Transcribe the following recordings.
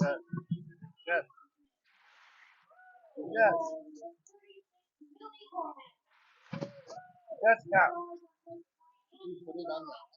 Yes. Yes. Yes. Yes, Cap. Put it on there.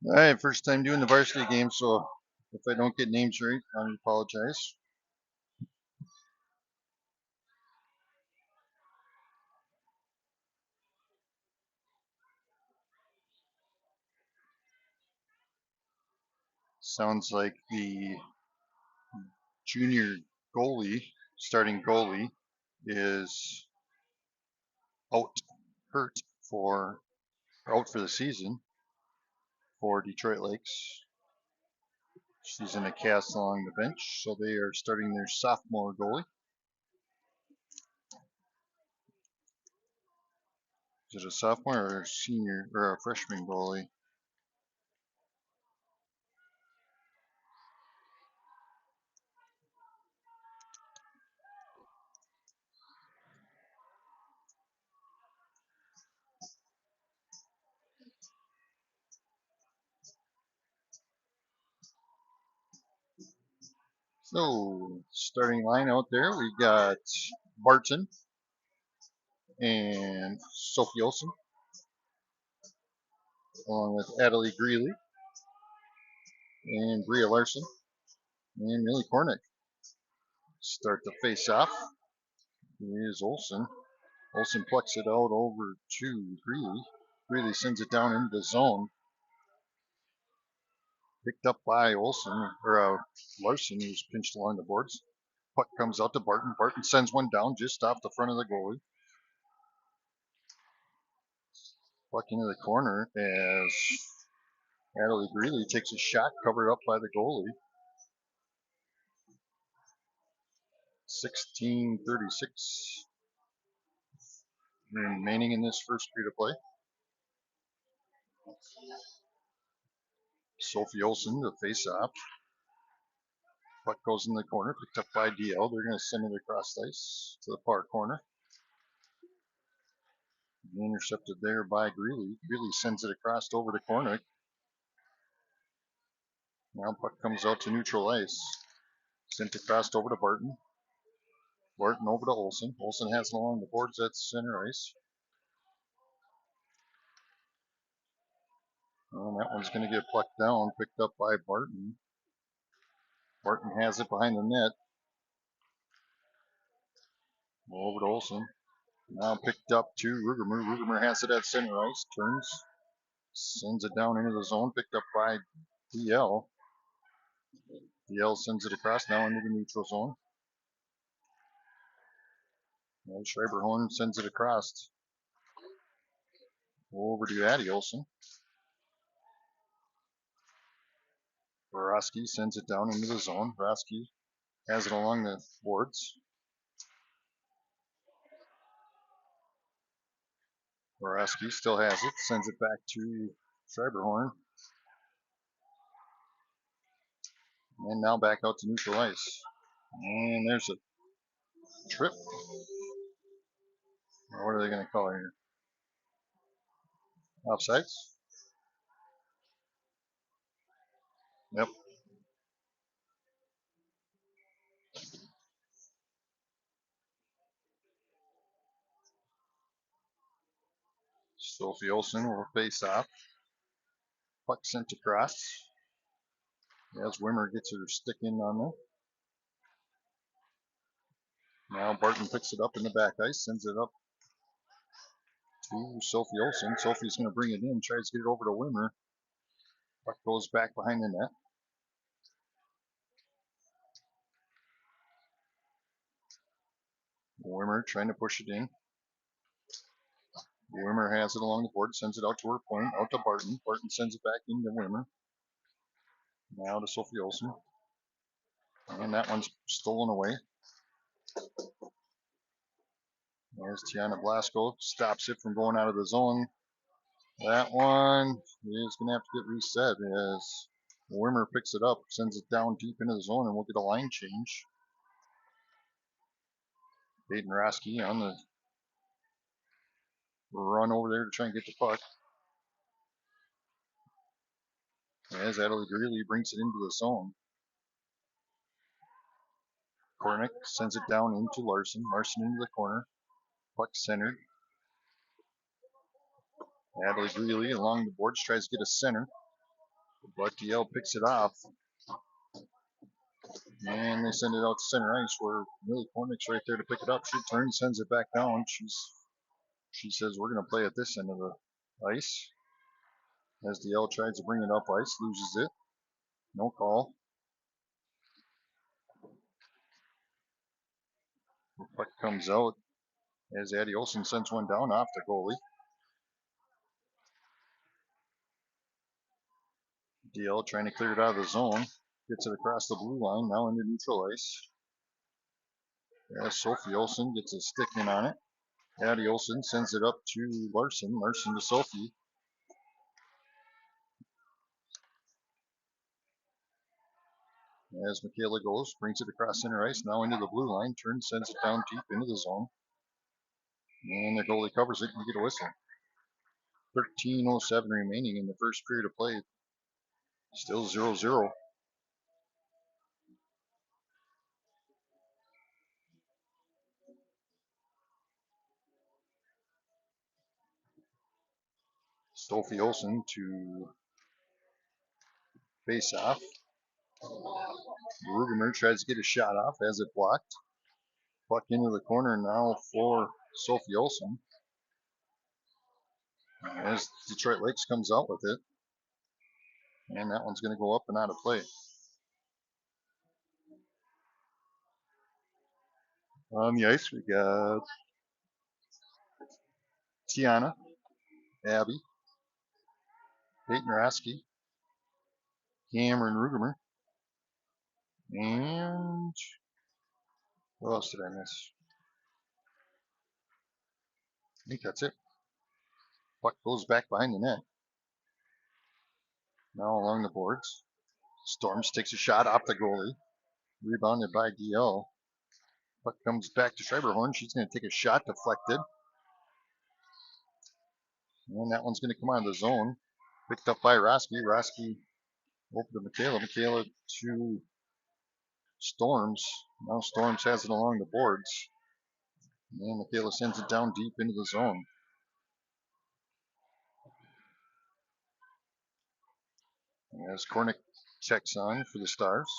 All right, first time doing the varsity game, so if I don't get names right, I apologize. Sounds like the junior goalie, starting goalie, is out hurt for out for the season for Detroit Lakes. She's in a cast along the bench, so they are starting their sophomore goalie. Is it a sophomore or a senior or a freshman goalie? So, starting line out there, we got Barton and Sophie Olson, along with Adelie Greeley and Bria Larson and Millie Kornick. Start the face off. Here's Olson. Olson plucks it out over to Greeley. Greeley sends it down into the zone. Picked up by Olson, or Larson, who's pinched along the boards. Puck comes out to Barton. Barton sends one down just off the front of the goalie. Puck into the corner as Adelie Greeley takes a shot covered up by the goalie. 16:36 remaining in this first period of play. Sophie Olson to face off. Puck goes in the corner, picked up by DL. They're going to send it across the ice to the far corner. Intercepted there by Greeley. Greeley sends it across over to Cornick. Now puck comes out to neutral ice. Sent across over to Barton. Barton over to Olsen. Olsen has it along the boards at center ice. And that one's going to get plucked down, picked up by Barton. Barton has it behind the net. Over to Olsen. Now picked up to Rugermer. Rugermer has it at center ice. Turns. Sends it down into the zone. Picked up by DL. DL sends it across now into the neutral zone. And Schreiberhorn sends it across. Over to Addy Olsen. Borowski sends it down into the zone. Borowski has it along the boards. Borowski still has it. Sends it back to Schreiberhorn. And now back out to neutral ice. And there's a trip. What are they going to call it here? Offsides? Yep. Sophie Olsen will face off. Puck sent across. As Wimmer gets her stick in on there. Now Barton picks it up in the back ice, sends it up to Sophie Olsen. Sophie's going to bring it in, tries to get it over to Wimmer. Puck goes back behind the net. Wimmer trying to push it in. Wimmer has it along the board, sends it out to her point, out to Barton. Barton sends it back into Wimmer. Now to Sophie Olsen. And that one's stolen away. There's Tiana Blasco, stops it from going out of the zone. That one is going to have to get reset as Wimmer picks it up, sends it down deep into the zone, and we'll get a line change. Peyton Roski on the run over there to try and get the puck. As Adelaide Greeley brings it into the zone. Cornick sends it down into Larson. Larson into the corner. Puck centered. Adelaide Greeley along the boards tries to get a center. But DL picks it off. And they send it out to center ice where Millie Cornick's right there to pick it up. She turns, sends it back down. She says we're going to play at this end of the ice. As DL tries to bring it up ice, loses it. No call. The puck comes out as Addie Olsen sends one down off the goalie. DL trying to clear it out of the zone. Gets it across the blue line, now into neutral ice. As Sophie Olsen gets a stick in on it. Addie Olsen sends it up to Larson. Larson to Sophie. As Michaela goes, brings it across center ice, now into the blue line, turns, sends it down deep into the zone. And the goalie covers it and we get a whistle. 13:07 remaining in the first period of play. Still 0-0. Sophie Olsen to face off. Rugermer tries to get a shot off as it blocked. Puck into the corner now for Sophie Olsen. As Detroit Lakes comes out with it. And that one's going to go up and out of play. On the ice, we got Tiana, Abby, Peyton Rasky, Cameron Rugermer, and what else did I miss? I think that's it. Puck goes back behind the net. Now along the boards. Storms takes a shot off the goalie. Rebounded by DL. Puck comes back to Schreiberhorn. She's going to take a shot deflected. And that one's going to come out of the zone. Picked up by Roski. Roski over to Michaela. Michaela to Storms. Now Storms has it along the boards. And Michaela sends it down deep into the zone. As Kornick checks on for the Stars.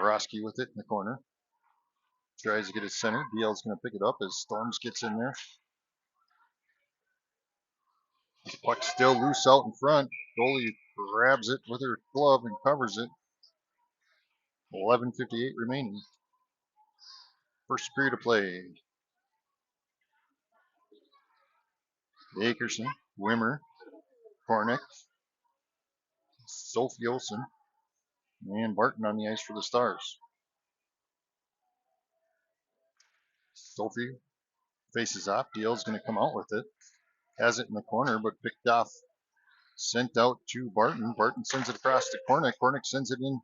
Roski with it in the corner. Tries to get it centered. DL's going to pick it up as Storms gets in there. The puck's still loose out in front. Goalie grabs it with her glove and covers it. 11:58 remaining. First period of play. Akerson, Wimmer, Kornick, Sophie Olsen, and Barton on the ice for the Stars. Sophie faces off. DL's going to come out with it. Has it in the corner, but picked off. Sent out to Barton. Barton sends it across to Kornick. Kornick sends it in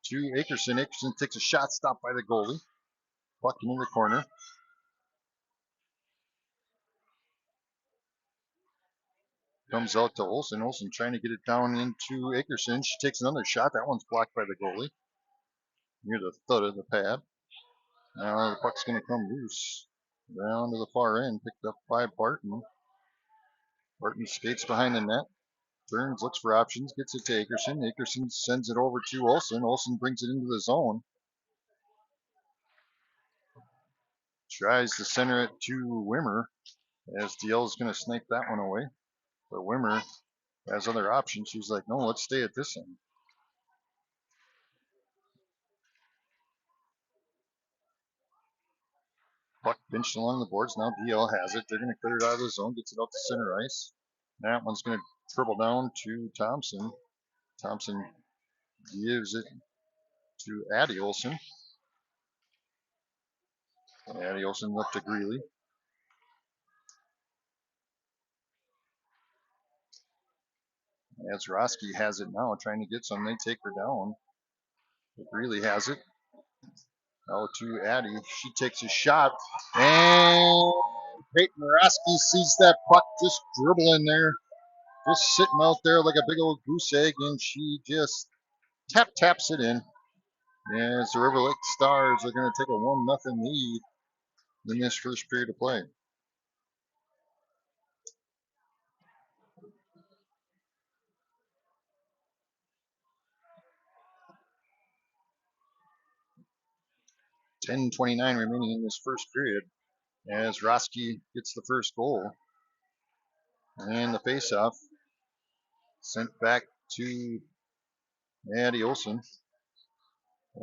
to Akerson. Akerson takes a shot, stopped by the goalie. Puck in the corner. Comes out to Olsen. Olsen trying to get it down into Akerson. She takes another shot. That one's blocked by the goalie. Near the thud of the pad. Now the puck's going to come loose. Down to the far end. Picked up by Barton. Barton skates behind the net. Turns, looks for options. Gets it to Akerson. Akerson sends it over to Olsen. Olsen brings it into the zone. Tries to center it to Wimmer. As DL is going to snipe that one away. But Wimmer has other options. She's like, no, let's stay at this end. Puck pinched along the boards. Now DL has it. They're going to clear it out of the zone. Gets it out to center ice. That one's going to dribble down to Thompson. Thompson gives it to Addie Olsen. Addie Olsen up to Greeley. As Roski has it now, trying to get some. They take her down. But Greeley has it. Out to Addie. She takes a shot. And Peyton Roski sees that puck just dribbling there. Just sitting out there like a big old goose egg. And she just taps it in. As the River Lake Stars are going to take a 1-0 lead in this first period of play. .10:29 remaining in this first period as Roski gets the first goal. And the faceoff sent back to Addie Olsen.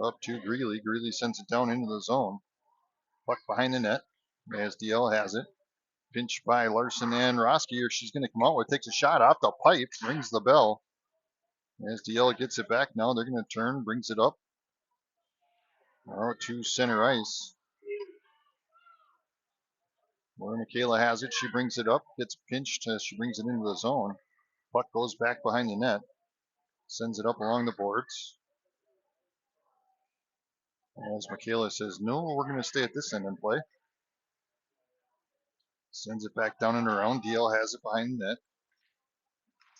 Up to Greeley. Greeley sends it down into the zone. Puck behind the net as DL has it. Pinched by Larson and Roski, or she's going to come out with, takes a shot off the pipe, rings the bell. As DL gets it back now, they're going to turn, brings it up. Out to center ice. Where Michaela has it, she brings it up, gets pinched as she brings it into the zone. Puck goes back behind the net. Sends it up along the boards. As Michaela says, no, we're going to stay at this end and play. Sends it back down and around. DL has it behind the net.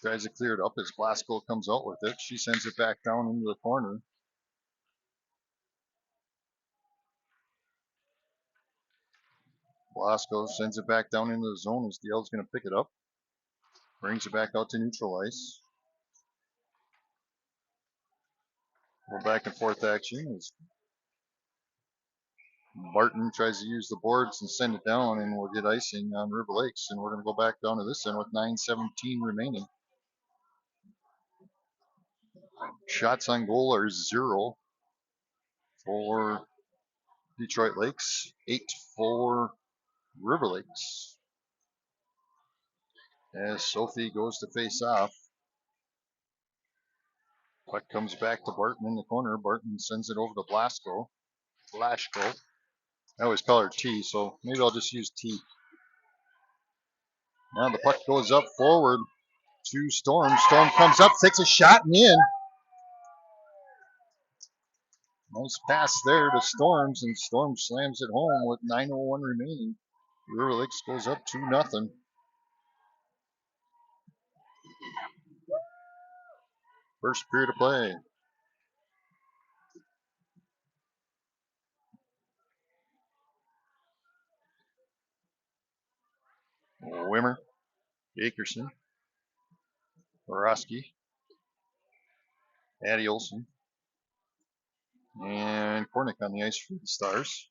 Tries to clear it up as Blasco comes out with it. She sends it back down into the corner. Blasco sends it back down into the zone as DL's going to pick it up. Brings it back out to neutral ice. We're back and forth action as Barton tries to use the boards and send it down, and we'll get icing on River Lakes. And we're going to go back down to this end with 9:17 remaining. Shots on goal are 0 for Detroit Lakes, 8 for River Lakes. As Sophie goes to face off. Puck comes back to Barton in the corner. Barton sends it over to Blasco. I always call her T, so maybe I'll just use T. Now the puck goes up forward to Storm. Storm comes up, takes a shot and in. Nice pass there to Storms, and Storm slams it home with 9:01 remaining. River Lakes goes up 2-0. First period of play. Wimmer, Akerson, Borowski, Addie Olson, and Kornick on the ice for the Stars.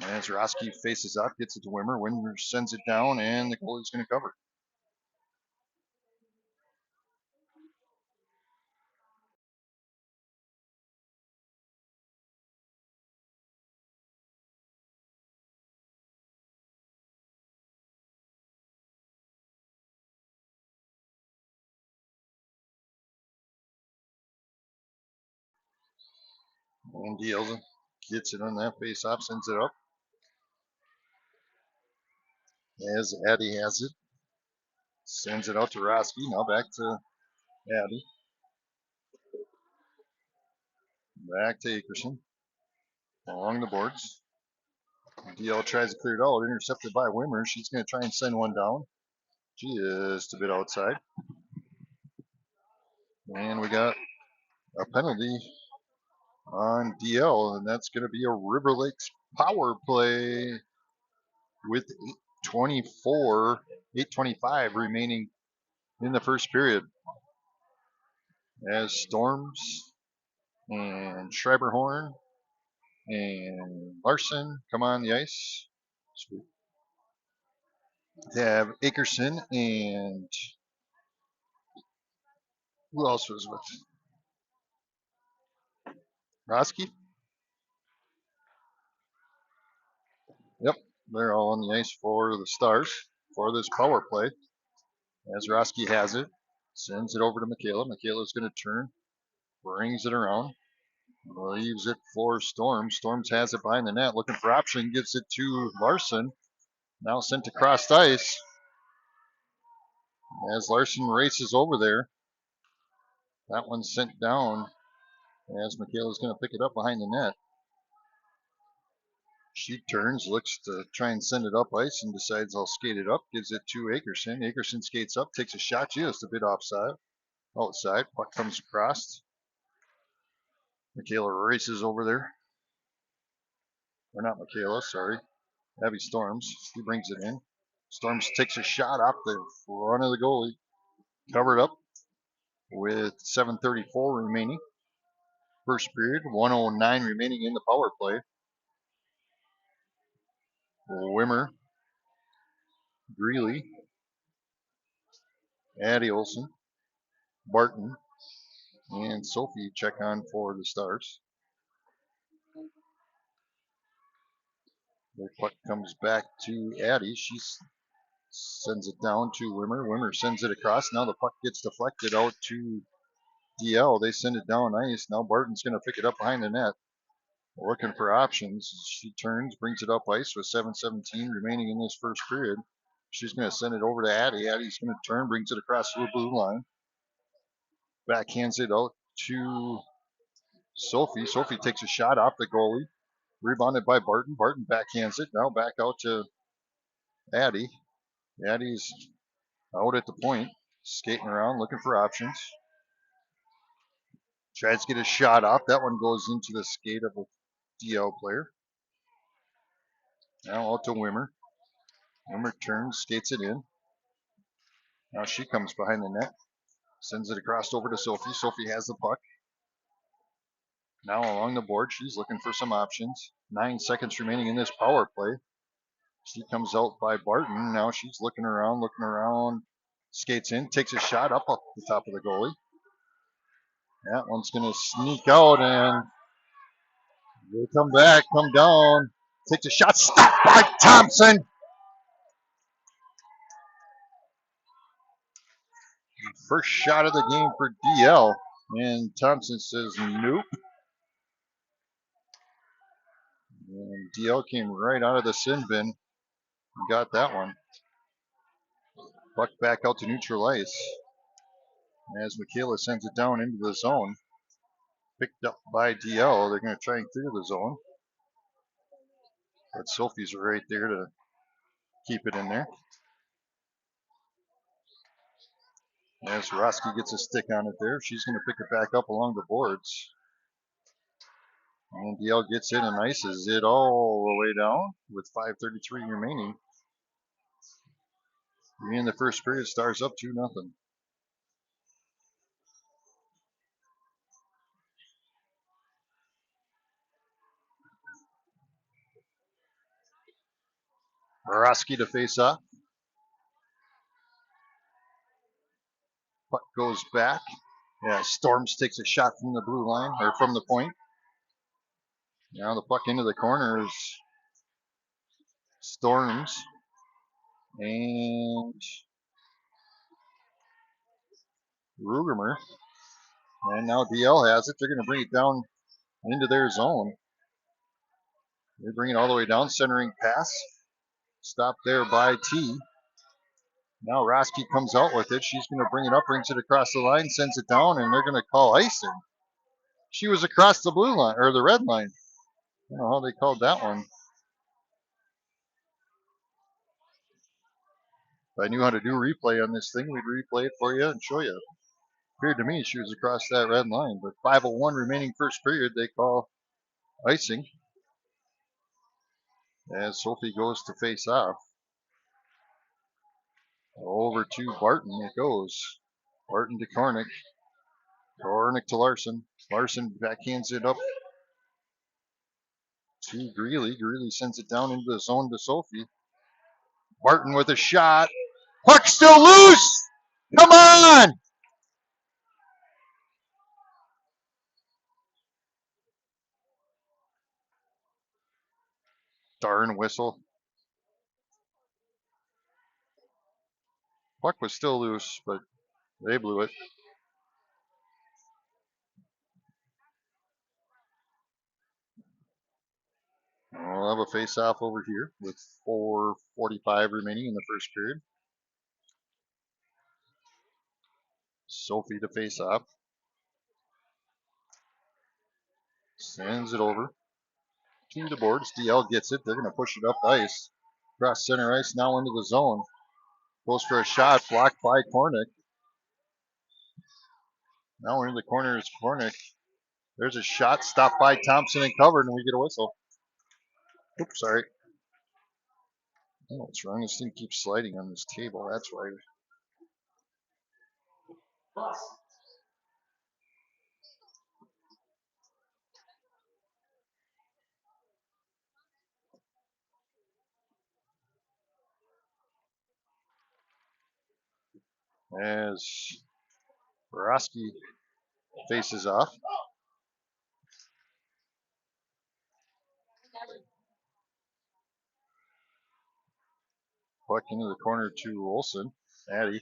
As Roski faces up, gets it to Wimmer. Wimmer sends it down, and the goalie's going to cover. And DL gets it on that face-off, sends it up. As Addie has it, sends it out to Roski. Now back to Addie. Back to Akerson. Along the boards. DL tries to clear it out, intercepted by Wimmer. She's going to try and send one down. Just a bit outside. And we got a penalty on DL, and that's going to be a River Lakes power play with 8:25 remaining in the first period. As Storms and Schreiberhorn and Larson come on the ice. They have Akerson and who else was with Roski? Yep, they're all on the ice for the Stars for this power play. As Roski has it, sends it over to Michaela. Michaela's going to turn, brings it around, leaves it for Storms. Storms has it behind the net, looking for option, gives it to Larson. Now sent across ice. As Larson races over there, that one's sent down. As Michaela's going to pick it up behind the net. She turns, looks to try and send it up ice, and decides I'll skate it up. Gives it to Akerson. Akerson skates up, takes a shot, just a bit outside. Puck comes across. Michaela races over there. Or not Michaela, sorry. Abby Storms. She brings it in. Storms takes a shot off the front of the goalie. Covered up with 7:34 remaining. First period, 1:09 remaining in the power play. Wimmer, Greeley, Addie Olson, Barton, and Sophie check on for the Stars. The puck comes back to Addie. She sends it down to Wimmer. Wimmer sends it across. Now the puck gets deflected out to DL. They send it down ice. Now Barton's going to pick it up behind the net. Looking for options. She turns, brings it up ice with 7:17 remaining in this first period. She's going to send it over to Addie. Addie's going to turn, brings it across the blue line. Backhands it out to Sophie. Sophie takes a shot off the goalie. Rebounded by Barton. Barton backhands it. Now back out to Addie. Addie's out at the point, skating around, looking for options. Tries to get a shot off. That one goes into the skate of a DL player. Now out to Wimmer. Wimmer turns, skates it in. Now she comes behind the net. Sends it across over to Sophie. Sophie has the puck. Now along the board, she's looking for some options. 9 seconds remaining in this power play. She comes out by Barton. Now she's looking around, skates in, takes a shot up the top of the goalie. That one's going to sneak out, and they come back, come down, takes a shot, stopped by Thompson. First shot of the game for DL, and Thompson says nope. And DL came right out of the sin bin and got that one. Puck back out to neutral ice as Michaela sends it down into the zone. Picked up by DL. They're going to try and clear the zone. But Sophie's right there to keep it in there. As Roski gets a stick on it there, she's going to pick it back up along the boards. And DL gets it and ices it all the way down with 5:33 remaining. In the first period, Stars up 2-0. Roski to face off. Puck goes back. Yeah, Storms takes a shot from the blue line, or from the point. Now the puck into the corner is Storms. And Rugermer. And now DL has it. They're going to bring it down into their zone. They bring it all the way down, centering pass. Stopped there by T. Now Roski comes out with it. She's going to bring it up, brings it across the line, sends it down, and they're going to call icing. She was across the blue line, or the red line. I don't know how they called that one. If I knew how to do replay on this thing, we'd replay it for you and show you. It appeared to me she was across that red line, but 5:01 remaining first period, they call icing as Sophie goes to face off. Over to Barton it goes. Barton to Kornick. Kornick to Larson. Larson backhands it up to Greeley. Greeley sends it down into the zone to Sophie. Barton with a shot. Puck still loose! Come on! Darn whistle. Puck was still loose, but they blew it. We'll have a face-off over here with 4:45 remaining in the first period. Sophie to face off. Sends it over to the boards. DL gets it. They're going to push it up ice. Cross center ice now into the zone. Goes for a shot. Blocked by Kornick. Now we're in the corner is Kornick. There's a shot. Stopped by Thompson and covered, and we get a whistle. Oops, sorry. Oh, what's wrong? This thing keeps sliding on this table. That's why. As Roski faces off. Puck into the corner to Olsen. Addy.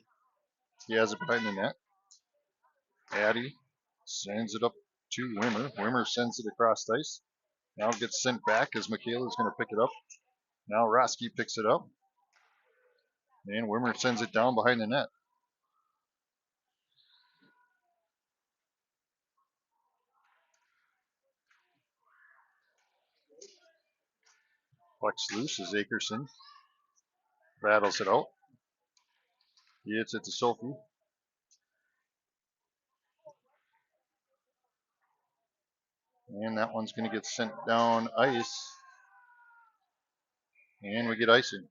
He has it behind the net. Addy sends it up to Wimmer. Wimmer sends it across ice. Now it gets sent back as Michaela's going to pick it up. Now Roski picks it up. And Wimmer sends it down behind the net. Puck's loose as Akerson battles it out. He hits it to Sophie. And that one's going to get sent down ice. And we get icing.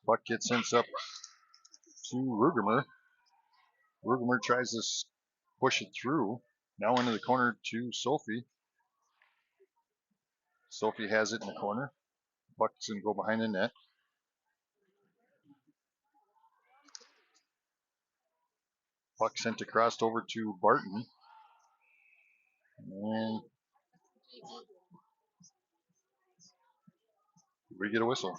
Puck gets sent up to Rugermer. Rugermer tries to push it through. Now into the corner to Sophie. Sophie has it in the corner. Puck's going to go behind the net. Puck sent across over to Barton. We get a whistle.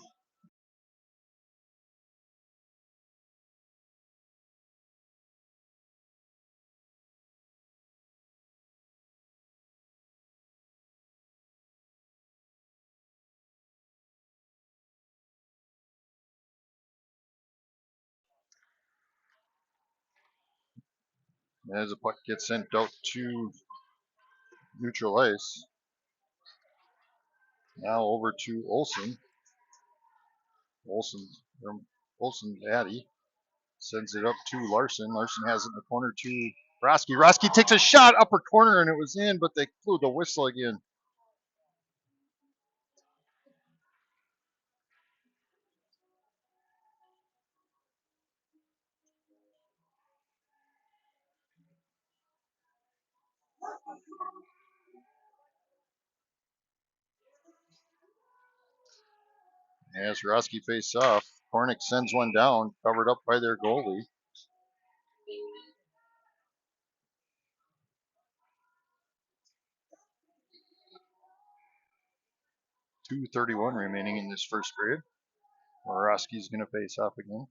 As the puck gets sent out to neutral ice. Now over to Olsen. Olsen's Addy sends it up to Larson. Larson has it in the corner to Roski. Roski takes a shot upper corner and it was in, but they blew the whistle again. As Roski faces off, Kornick sends one down, covered up by their goalie. 2:31 remaining in this first period. Roski's going to face off again.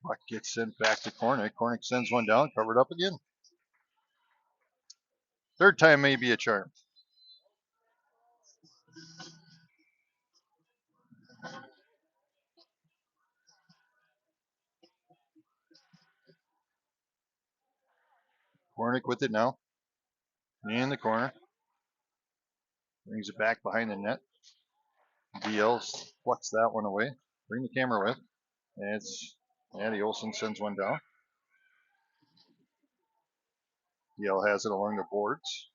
Puck gets sent back to Kornick. Kornick sends one down, covered up again. Third time may be a charm. Kornick with it now. In the corner. Brings it back behind the net. DL flucks that one away. Bring the camera with. And it's Andy Olsen sends one down. DL has it along the boards.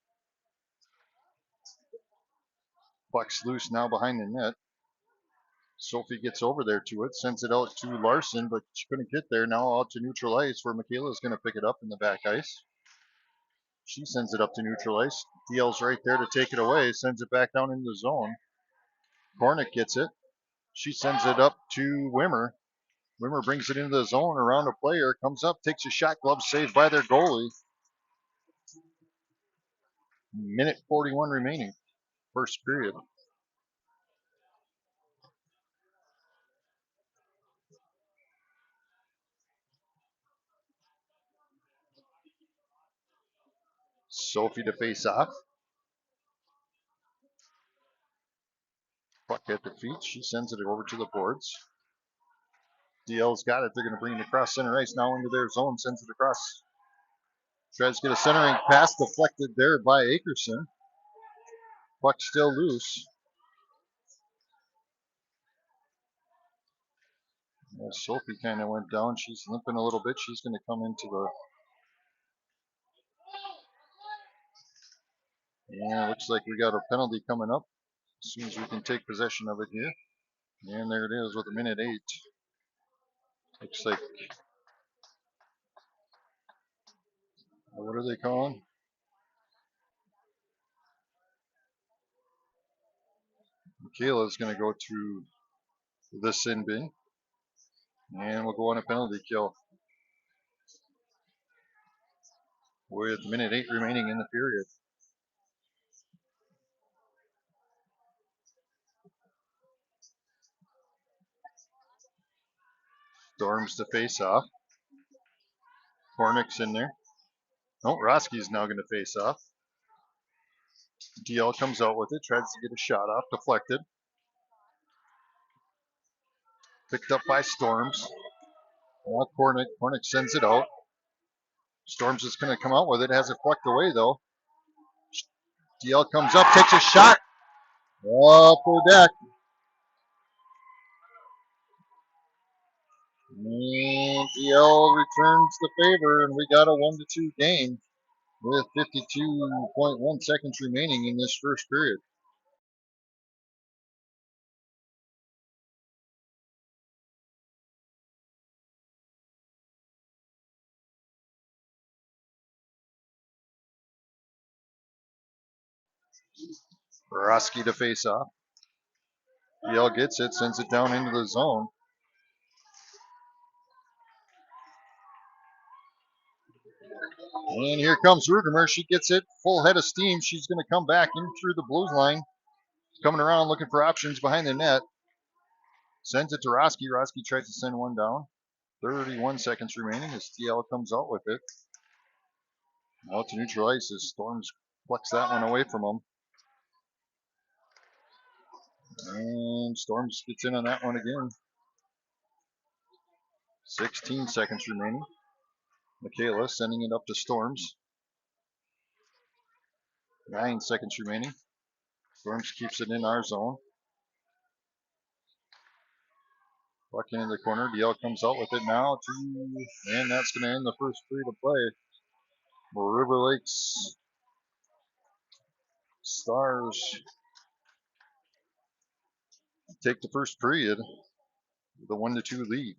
Puck's loose now behind the net. Sophie gets over there to it, sends it out to Larson, but she couldn't get there. Now out to neutral ice where Michaela's going to pick it up in the back ice. She sends it up to neutral ice. DL's right there to take it away, sends it back down into the zone. Kornick gets it. She sends it up to Wimmer. Wimmer brings it into the zone around a player, comes up, takes a shot, glove saved by their goalie. Minute 41 remaining, first period. Sophie to face off. Puck at the feet. She sends it over to the boards. DL's got it. They're going to bring it across center ice now into their zone. Sends it across. Tries to get a centering pass deflected there by Akerson. Puck still loose. Sophie kind of went down. She's limping a little bit. She's going to come into the. Yeah, looks like we got a penalty coming up. As soon as we can take possession of it here. And there it is with a minute 8. Looks like. What are they calling? Michaela's going to go to the sin bin. And we'll go on a penalty kill. With minute 8 remaining in the period. Storms to face off. Kornick's in there. No, Roski's now going to face off. DL comes out with it, tries to get a shot off, deflected. Picked up by Storms. Now Kornick sends it out. Storms is going to come out with it, has it plucked away though. DL comes up, takes a shot. Upper deck. And DL returns the favor, and we got a 1-2 game with 52.1 seconds remaining in this first period. Roski to face off. DL gets it, sends it down into the zone. And here comes Rugemer. She gets it full head of steam. She's going to come back in through the blues line. Coming around looking for options behind the net. Sends it to Roski. Roski tries to send one down. 31 seconds remaining as DL comes out with it. Out to neutral ice as Storms plucks that one away from him. And Storms gets in on that one again. 16 seconds remaining. Michaela sending it up to Storms. 9 seconds remaining. Storms keeps it in our zone. Puck into the corner. DL comes out with it now and that's going to end the first period of play. River Lakes Stars take the first period with a 1-2 lead.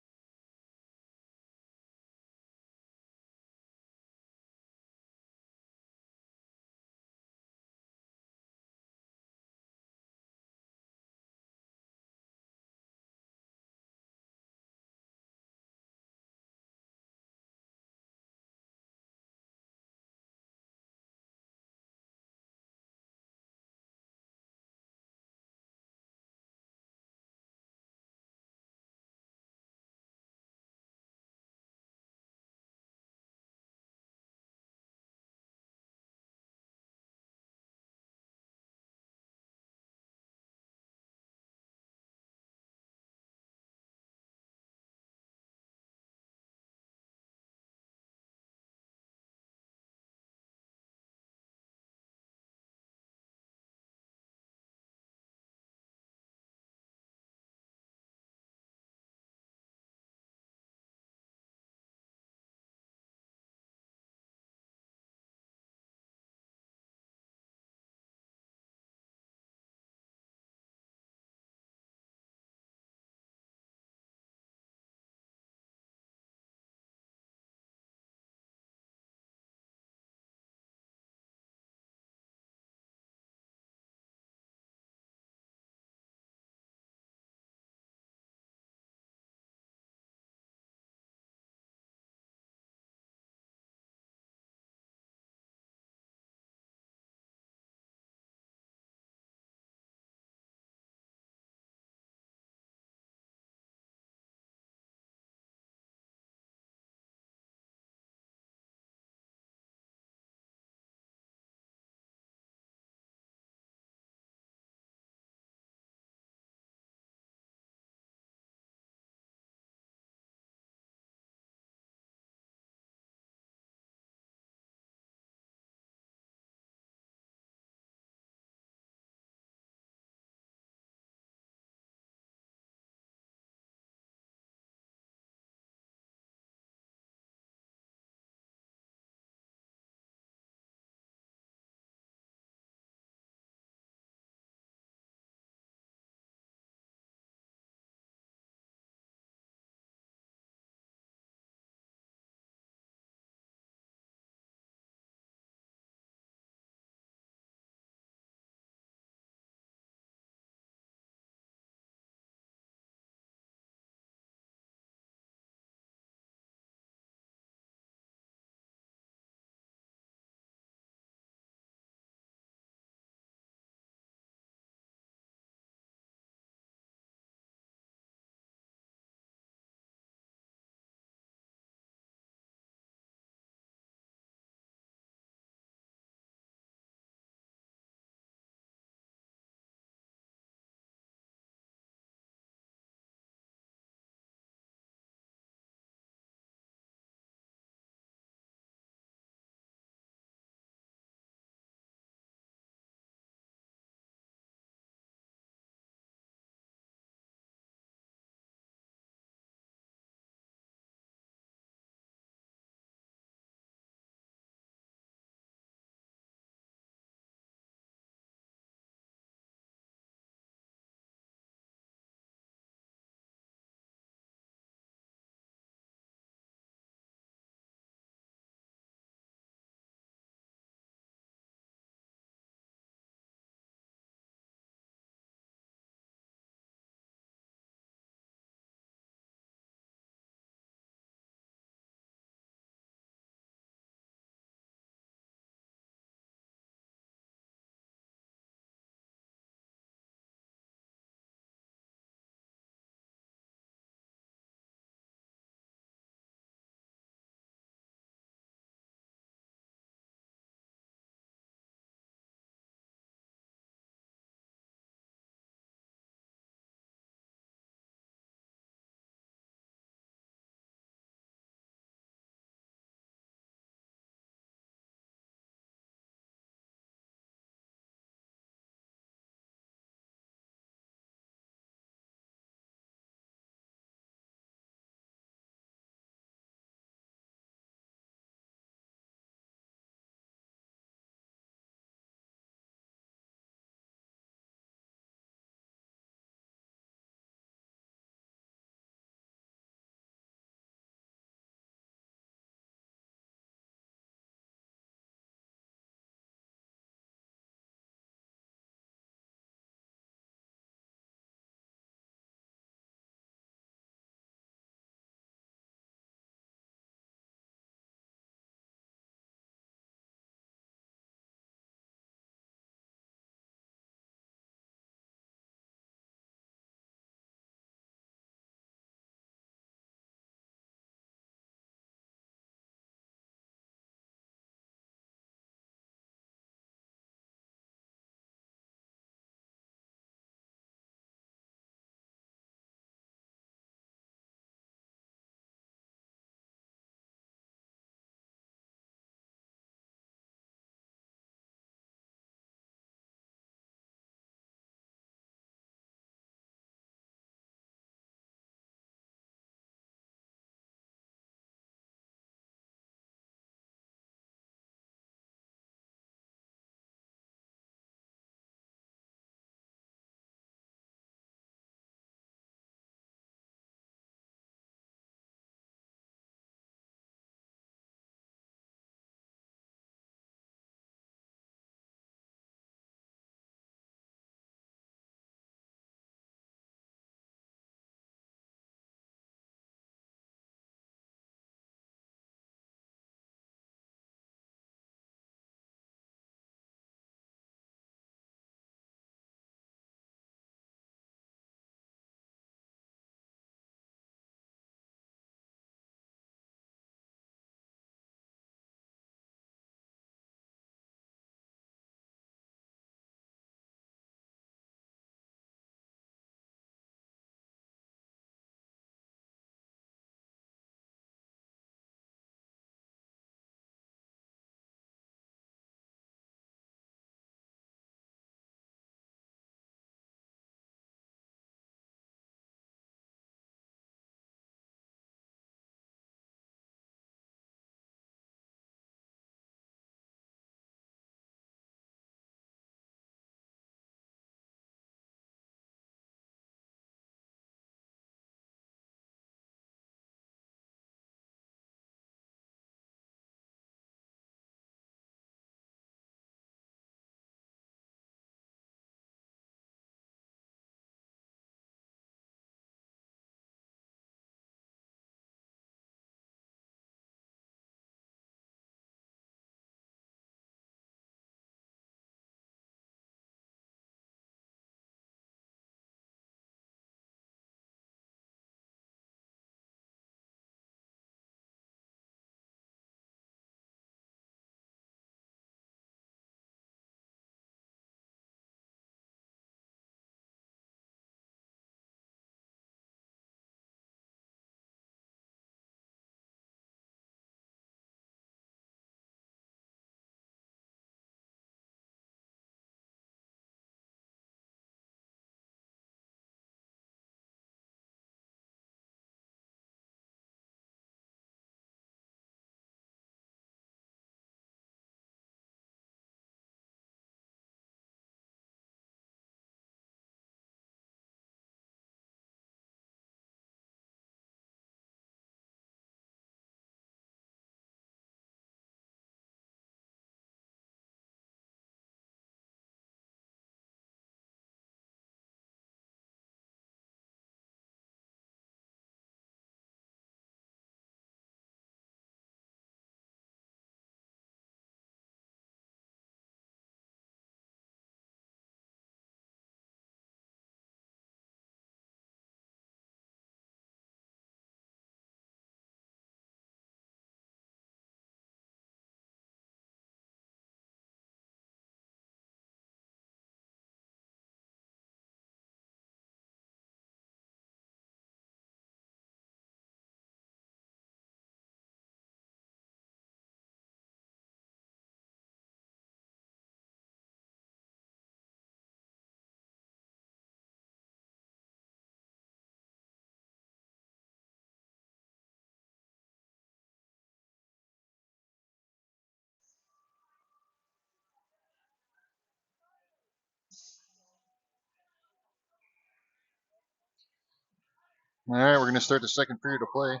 All right, we're going to start the second period of play.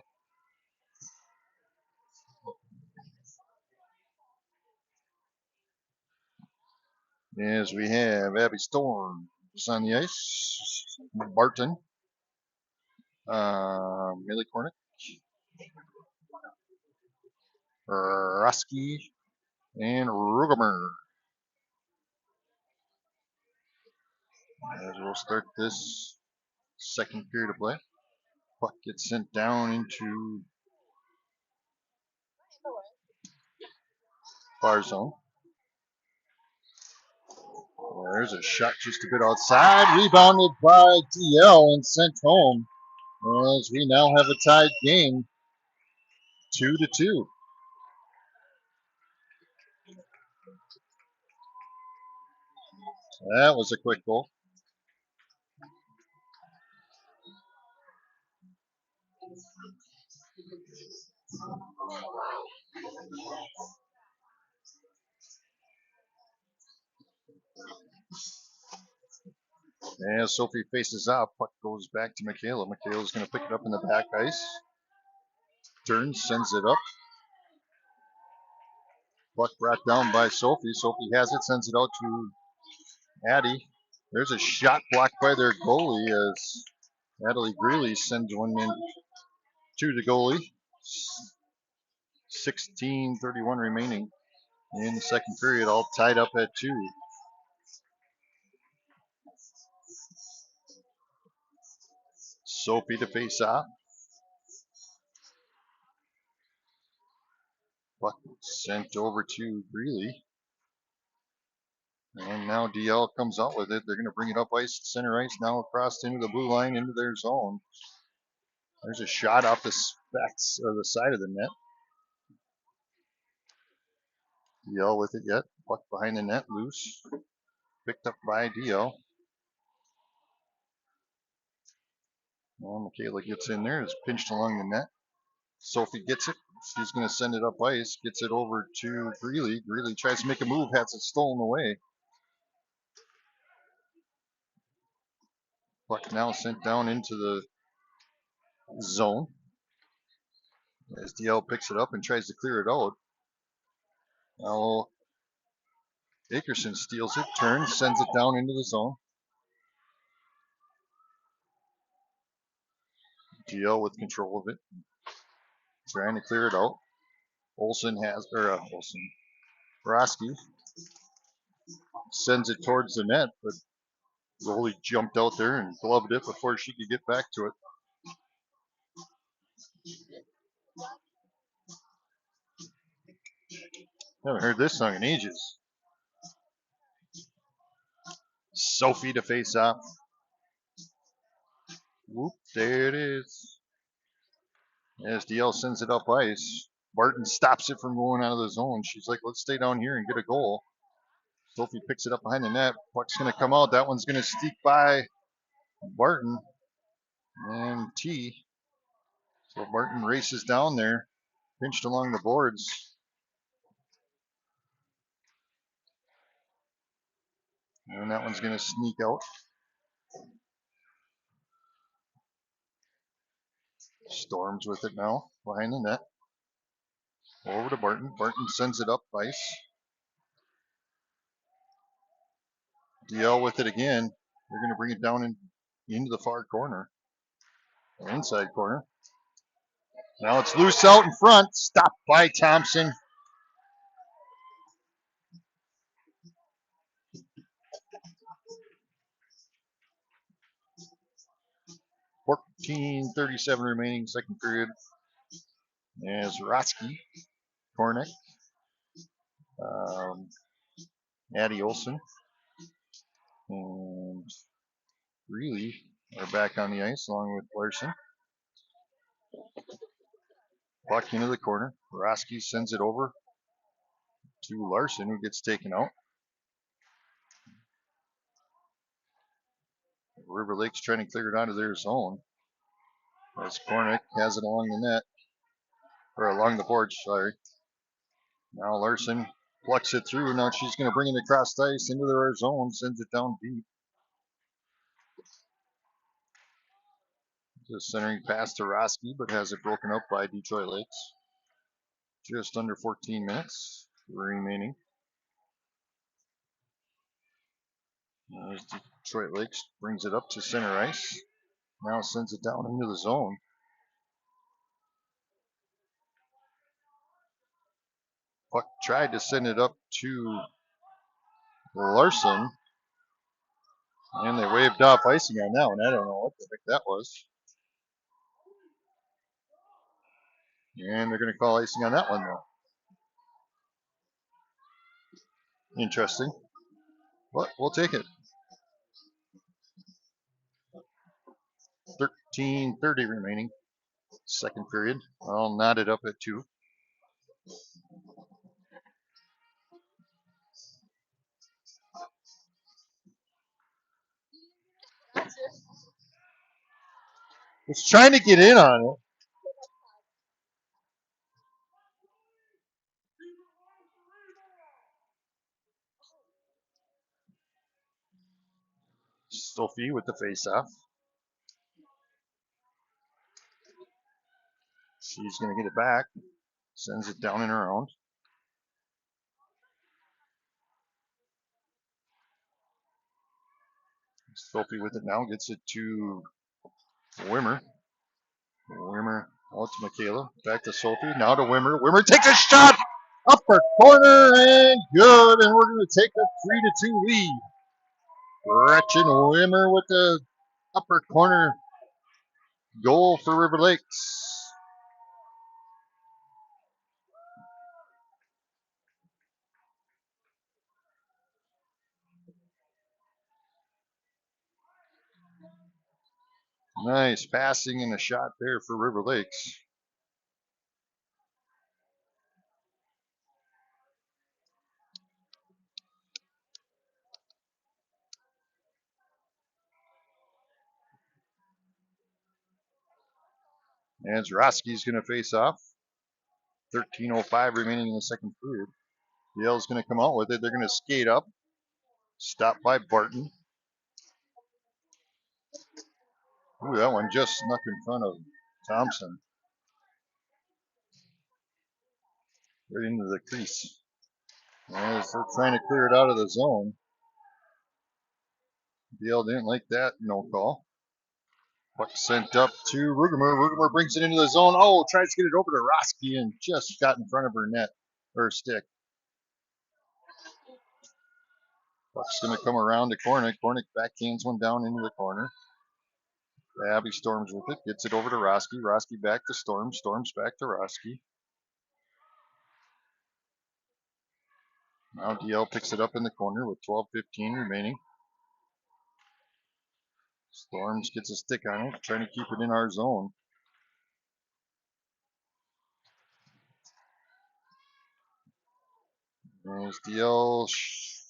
As we have Abby Storm on the ice, Barton, Millie Kornick, Roski, and Rugemer. As we'll start this second period of play. Puck gets sent down into far zone. There's a shot just a bit outside, rebounded by DL and sent home. As we now have a tied game, 2-2. That was a quick goal. As Sophie faces out, puck goes back to Michaela. Michaela's going to pick it up in the back ice. Turns, sends it up. Puck brought down by Sophie. Sophie has it, sends it out to Addie. There's a shot blocked by their goalie as Natalie Greeley sends one in to the goalie. 16:31 remaining in the second period, all tied up at 2. Sophie to face off. Puck sent over to Greeley. And now DL comes out with it. They're going to bring it up ice, center ice, now across into the blue line, into their zone. There's a shot off the specs or the side of the net. DL with it yet. Puck behind the net, loose. Picked up by DL. Well, Michaela gets in there, is pinched along the net. Sophie gets it. She's going to send it up ice. Gets it over to Greeley. Greeley tries to make a move, has it stolen away. Puck now sent down into the zone as DL picks it up and tries to clear it out. Now Akerson steals it, turns, sends it down into the zone. DL with control of it, trying to clear it out. Roski sends it towards the net, but goalie jumped out there and gloved it before she could get back to it. Haven't heard this song in ages. Sophie to face off. Whoop, there it is. As DL sends it up ice, Barton stops it from going out of the zone. She's like, let's stay down here and get a goal. Sophie picks it up behind the net. Puck's going to come out. That one's going to sneak by Barton and T. So Barton races down there, pinched along the boards. And that one's going to sneak out. Storms with it now, behind the net. Over to Barton. Barton sends it up ice. DL with it again. They're going to bring it down into the far corner. Or inside corner. Now it's loose out in front. Stopped by Thompson. .14:37 remaining second period. As Rotsky, Kornick, Addie Olson, and Greeley are back on the ice along with Larson. Puck into the corner. Roski sends it over to Larson, who gets taken out. River Lake's trying to clear it out of their zone. As Kornick has it along the net, or along the boards, sorry. Now Larson plucks it through. Now she's going to bring it across the ice into their zone, sends it down deep. The centering pass to Roski, but has it broken up by Detroit Lakes. Just under 14 minutes remaining. As Detroit Lakes brings it up to center ice. Now sends it down into the zone. Puck tried to send it up to Larson. And they waved off icing on that one. I don't know what the heck that was. And they're going to call icing on that one, though. Interesting. But we'll take it. 13:30 remaining. Second period. I'll knot it up at 2. It's trying to get in on it. Sophie with the face-off. She's going to get it back. Sends it down and around. Sophie with it now. Gets it to Wimmer. Wimmer out to Michaela. Back to Sophie. Now to Wimmer. Wimmer takes a shot. Upper corner and good. And we're going to take a 3-2 lead. Gretchen Wimmer with the upper corner goal for River Lakes. Nice passing and a shot there for River Lakes. And Zroski's going to face off. 13:05 remaining in the second period. Yale's going to come out with it. They're going to skate up. Stopped by Barton. Ooh, that one just snuck in front of Thompson. Right into the crease. As they're trying to clear it out of the zone. Yale didn't like that no call. Puck sent up to Rugemer. Rugemer brings it into the zone. Oh, tries to get it over to Roski and just got in front of her net, or stick. Puck's going to come around to Kornick. Kornick backhands one down into the corner. Abby storms with it. Gets it over to Roski. Roski back to Storm. Storms back to Roski. Now DL picks it up in the corner with 12:15 remaining. Storms gets a stick on it, trying to keep it in our zone. As DL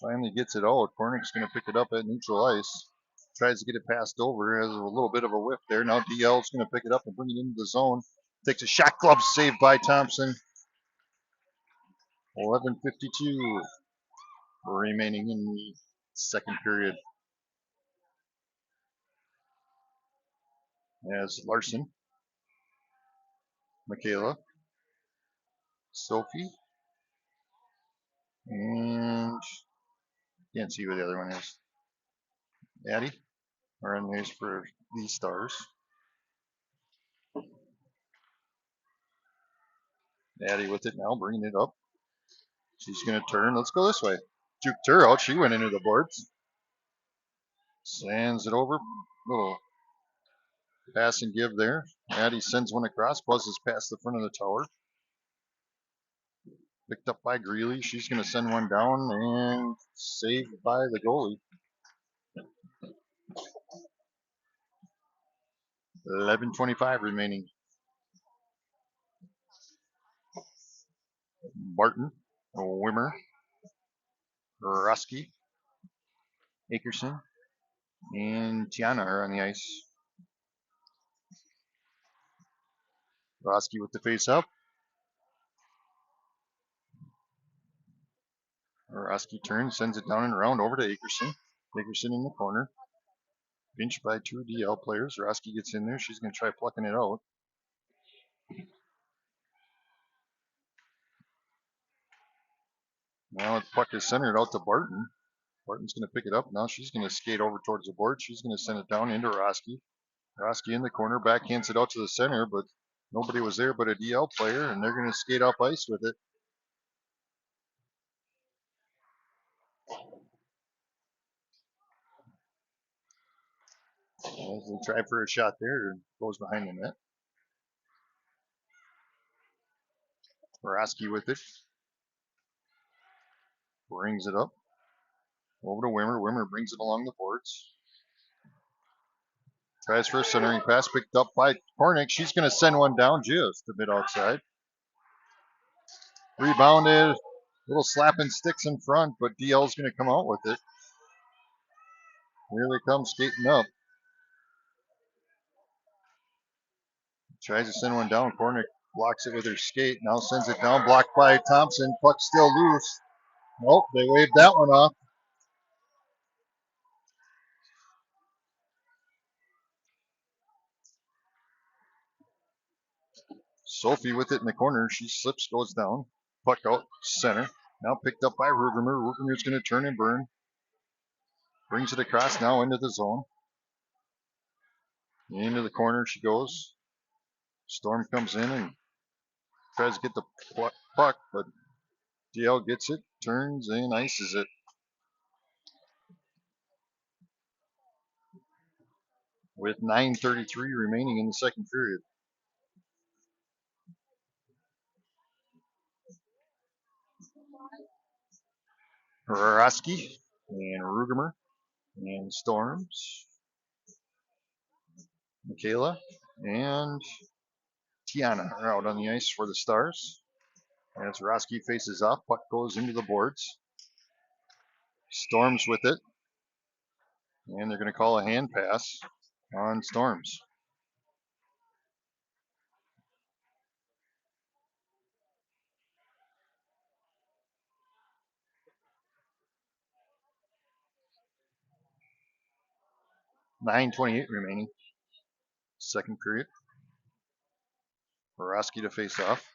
finally gets it out, Kornick's going to pick it up at neutral ice. Tries to get it passed over. Has a little bit of a whiff there. Now DL's going to pick it up and bring it into the zone. Takes a shot glove save by Thompson. 11:52 remaining in the second period. As Larson, Michaela, Sophie, and can't see who the other one is. Addie are on these for the Stars. Addie with it now, bringing it up. She's going to turn. Let's go this way. Juked her out. She went into the boards. Sands it over. Little pass and give there. Addie sends one across. Buzzes past the front of the tower. Picked up by Greeley. She's going to send one down and saved by the goalie. 11:25 remaining. Barton, Wimmer, Roski, Akerson, and Tiana are on the ice. Roski with the face up. Roski turns, sends it down and around over to Akerson. Akerson in the corner. Pinched by two DL players. Roski gets in there. She's going to try plucking it out. Now the puck is centered out to Barton. Barton's going to pick it up. Now she's going to skate over towards the board. She's going to send it down into Roski. Roski in the corner. Backhands it out to the center, but nobody was there but a DL player, and they're going to skate off ice with it. As they try for a shot there, it goes behind the net. Roski with it. Brings it up. Over to Wimmer. Wimmer brings it along the boards. Tries for a centering pass. Picked up by Kornick. She's going to send one down just a bit outside. Rebounded. Little slapping sticks in front, but DL's going to come out with it. Here they come skating up. Tries to send one down. Kornick blocks it with her skate. Now sends it down. Blocked by Thompson. Puck still loose. Nope, they waved that one off. Sophie with it in the corner. She slips, goes down. Puck out center. Now picked up by Rugermer. Rugermer's going to turn and burn. Brings it across now into the zone. Into the corner she goes. Storm comes in and tries to get the puck, but DL gets it, turns and ices it. With 9:33 remaining in the second period. Haraski and Rugemer and Storms. Michaela and Tiana are out on the ice for the Stars. As Haraski faces off, puck goes into the boards. Storms with it. And they're going to call a hand pass on Storms. $9:28 remaining. Second period. Haraski to face off.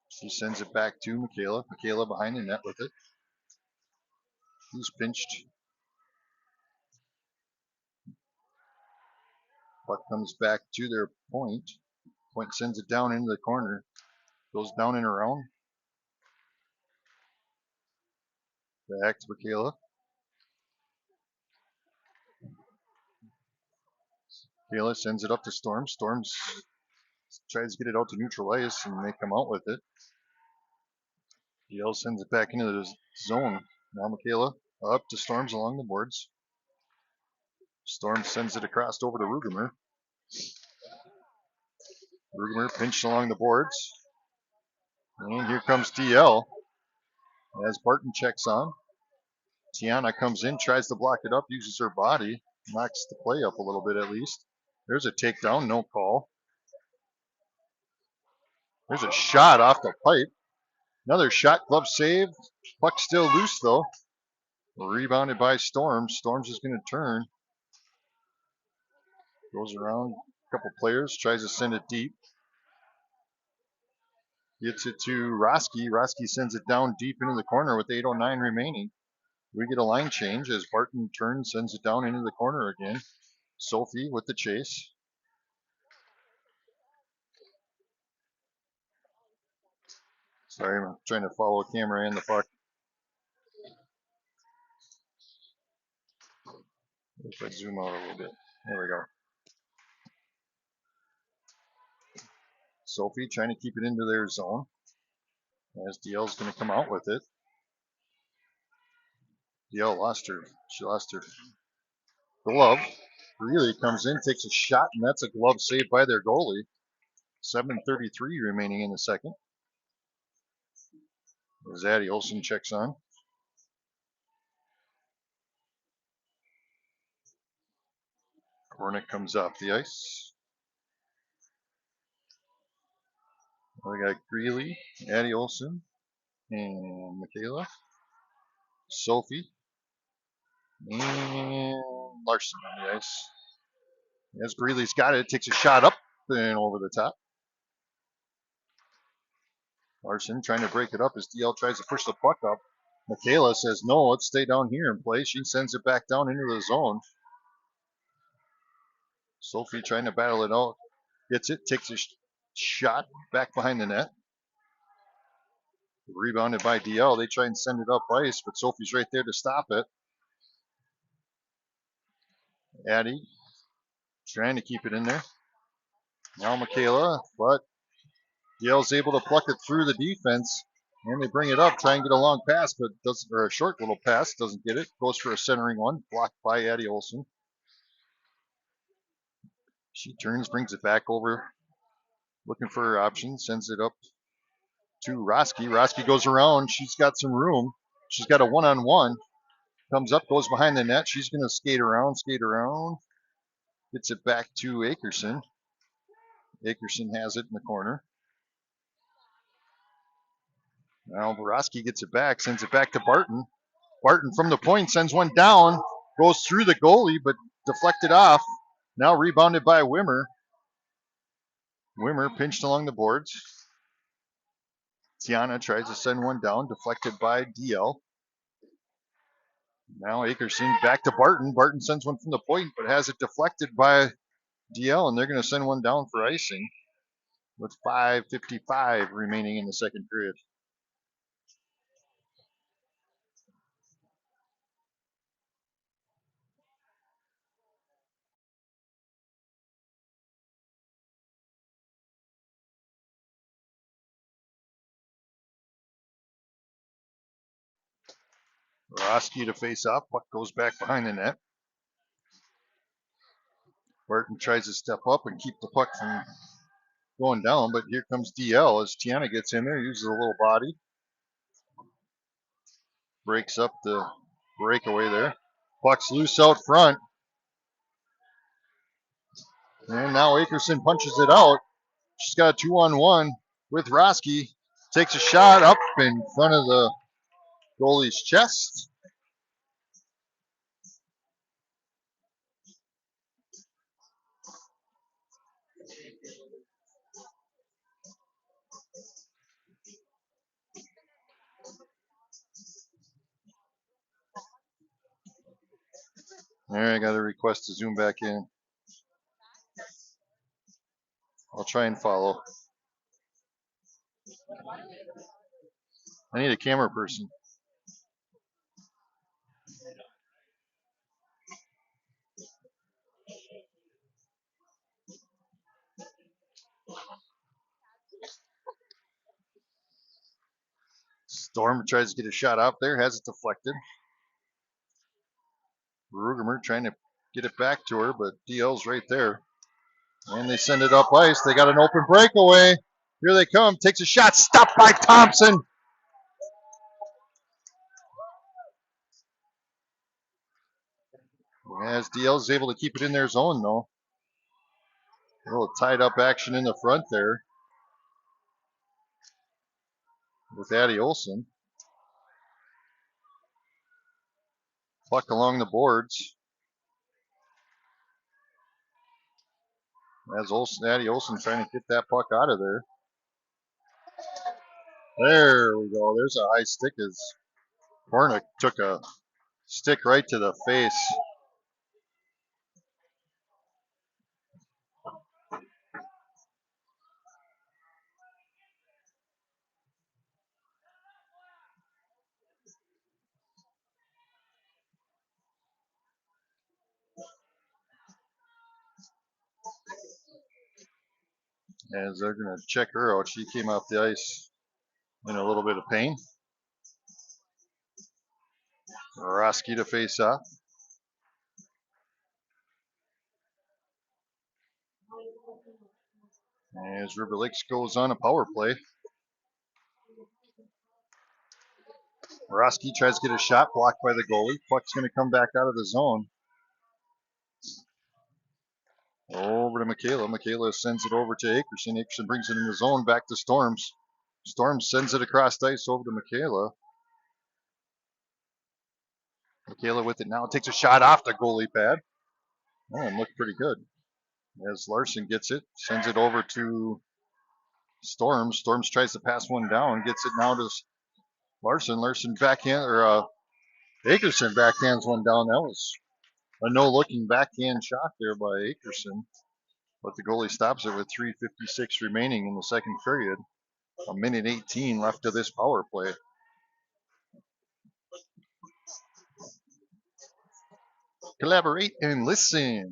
She sends it back to Michaela. Michaela behind the net with it. Who's pinched. Puck comes back to their point. Point sends it down into the corner. Goes down and around. Back to Michaela. Michaela sends it up to Storms. Storms tries to get it out to neutral ice, and they come out with it. DL sends it back into the zone. Now Michaela up to Storms along the boards. Storms sends it across over to Rugemer. Rugemer pinched along the boards. And here comes DL as Barton checks on. Tiana comes in, tries to block it up, uses her body, knocks the play up a little bit at least. There's a takedown, no call. There's a shot off the pipe. Another shot, glove save. Puck still loose though. Rebounded by Storms. Storms is going to turn. Goes around a couple players, tries to send it deep. Gets it to Roski. Roski sends it down deep into the corner with 8:09 remaining. We get a line change as Barton turns, sends it down into the corner again. Sophie with the chase. Sorry, I'm trying to follow the camera and the puck. If I zoom out a little bit. There we go. Sophie trying to keep it into their zone. As DL's going to come out with it. DL lost her. She lost her glove. Really comes in, takes a shot, and that's a glove saved by their goalie. 7:33 remaining in the second. Zaddy Olsen checks on. Kornick comes off the ice. We got Greeley, Addie Olsen, and Michaela. Sophie. And Larson on the ice. As Greeley's got it, takes a shot up and over the top. Larson trying to break it up as DL tries to push the puck up. Michaela says, no, let's stay down here and play. She sends it back down into the zone. Sophie trying to battle it out. Gets it, takes a shot back behind the net. Rebounded by DL. They try and send it up ice, but Sophie's right there to stop it. Addie trying to keep it in there. Now Michaela, but DL's able to pluck it through the defense. And they bring it up, try and get a long pass, but doesn't, or a short little pass, doesn't get it. Goes for a centering one, blocked by Addie Olson. She turns, brings it back over, looking for her option, sends it up to Roski. Roski goes around. She's got some room. She's got a one-on-one. Comes up, goes behind the net. She's going to skate around. Gets it back to Akerson. Akerson has it in the corner. Now Roski gets it back, sends it back to Barton. Barton from the point sends one down. Goes through the goalie, but deflected off. Now rebounded by Wimmer. Wimmer pinched along the boards. Tiana tries to send one down, deflected by DL. Now Akerson back to Barton. Barton sends one from the point, but has it deflected by DL, and they're going to send one down for icing with 5:55 remaining in the second period. Roski to face off. Puck goes back behind the net. Barton tries to step up and keep the puck from going down, but here comes DL as Tiana gets in there, uses a little body. Breaks up the breakaway there. Puck's loose out front. And now Akerson punches it out. She's got a 2-on-1 with Roski. Takes a shot up in front of the goalie's chest. There, I got a request to zoom back in. I'll try and follow. I need a camera person. Storm tries to get a shot out there, has it deflected. Rugemer trying to get it back to her, but DL's right there. And they send it up ice. They got an open breakaway. Here they come. Takes a shot. Stopped by Thompson. As DL's able to keep it in their zone, though. A little tied up action in the front there with Addie Olson. Puck along the boards. As Addie Olson trying to get that puck out of there. There we go. There's a high stick as Hornick took a stick right to the face. As they're going to check her out. She came off the ice in a little bit of pain. Roski to face off. As River Lakes goes on a power play. Roski tries to get a shot, blocked by the goalie. Puck's going to come back out of the zone. Over to Michaela. Michaela sends it over to Akerson. Akerson brings it in the zone, back to Storms. Storms sends it across the ice over to Michaela. Michaela with it now. Takes a shot off the goalie pad. Oh, and looked pretty good. As Larson gets it, sends it over to Storms. Storms tries to pass one down, gets it now to Larson. Larson backhand, or Akerson backhands one down. That was a no-looking backhand shot there by Akerson. But the goalie stops it with 3:56 remaining in the second period. A minute 18 left of this power play. Collaborate and listen.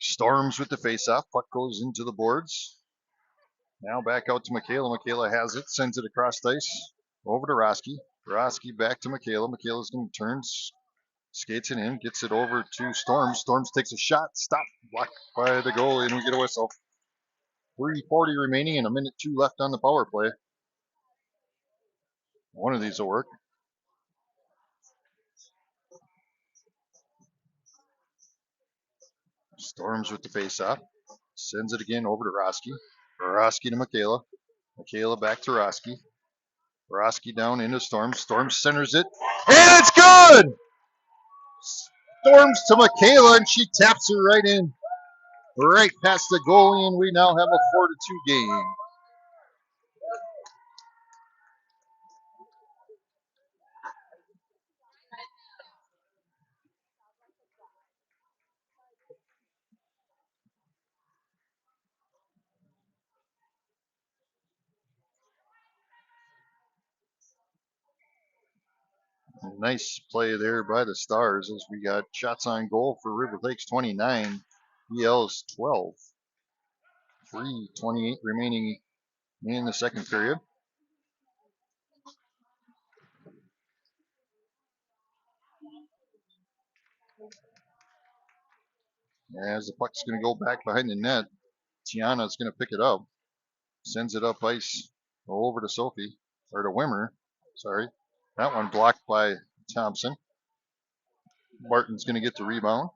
Storms with the face-off. Puck goes into the boards. Now back out to Michaela. Michaela has it, sends it across the ice over to Roski. Roski back to Michaela. Michaela's going to turn, skates it in, gets it over to Storms. Storms takes a shot, stop, blocked by the goalie, and we get a whistle. 3:40 remaining and a minute 2 left on the power play. One of these will work. Storms with the face-off. Sends it again over to Roski. Roski to Michaela. Michaela back to Roski. Roski down into Storms. Storms centers it. And it's good! Storms to Michaela, and she taps it right in. Right past the goalie, and we now have a 4-2 game. Nice play there by the Stars as we got shots on goal for River Lakes 29, DL's 12. 3:28 remaining in the second period. As the puck's going to go back behind the net, Tiana's going to pick it up. Sends it up ice over to Sophie, or to Wimmer. Sorry. That one blocked by Thompson. Martin's going to get the rebound.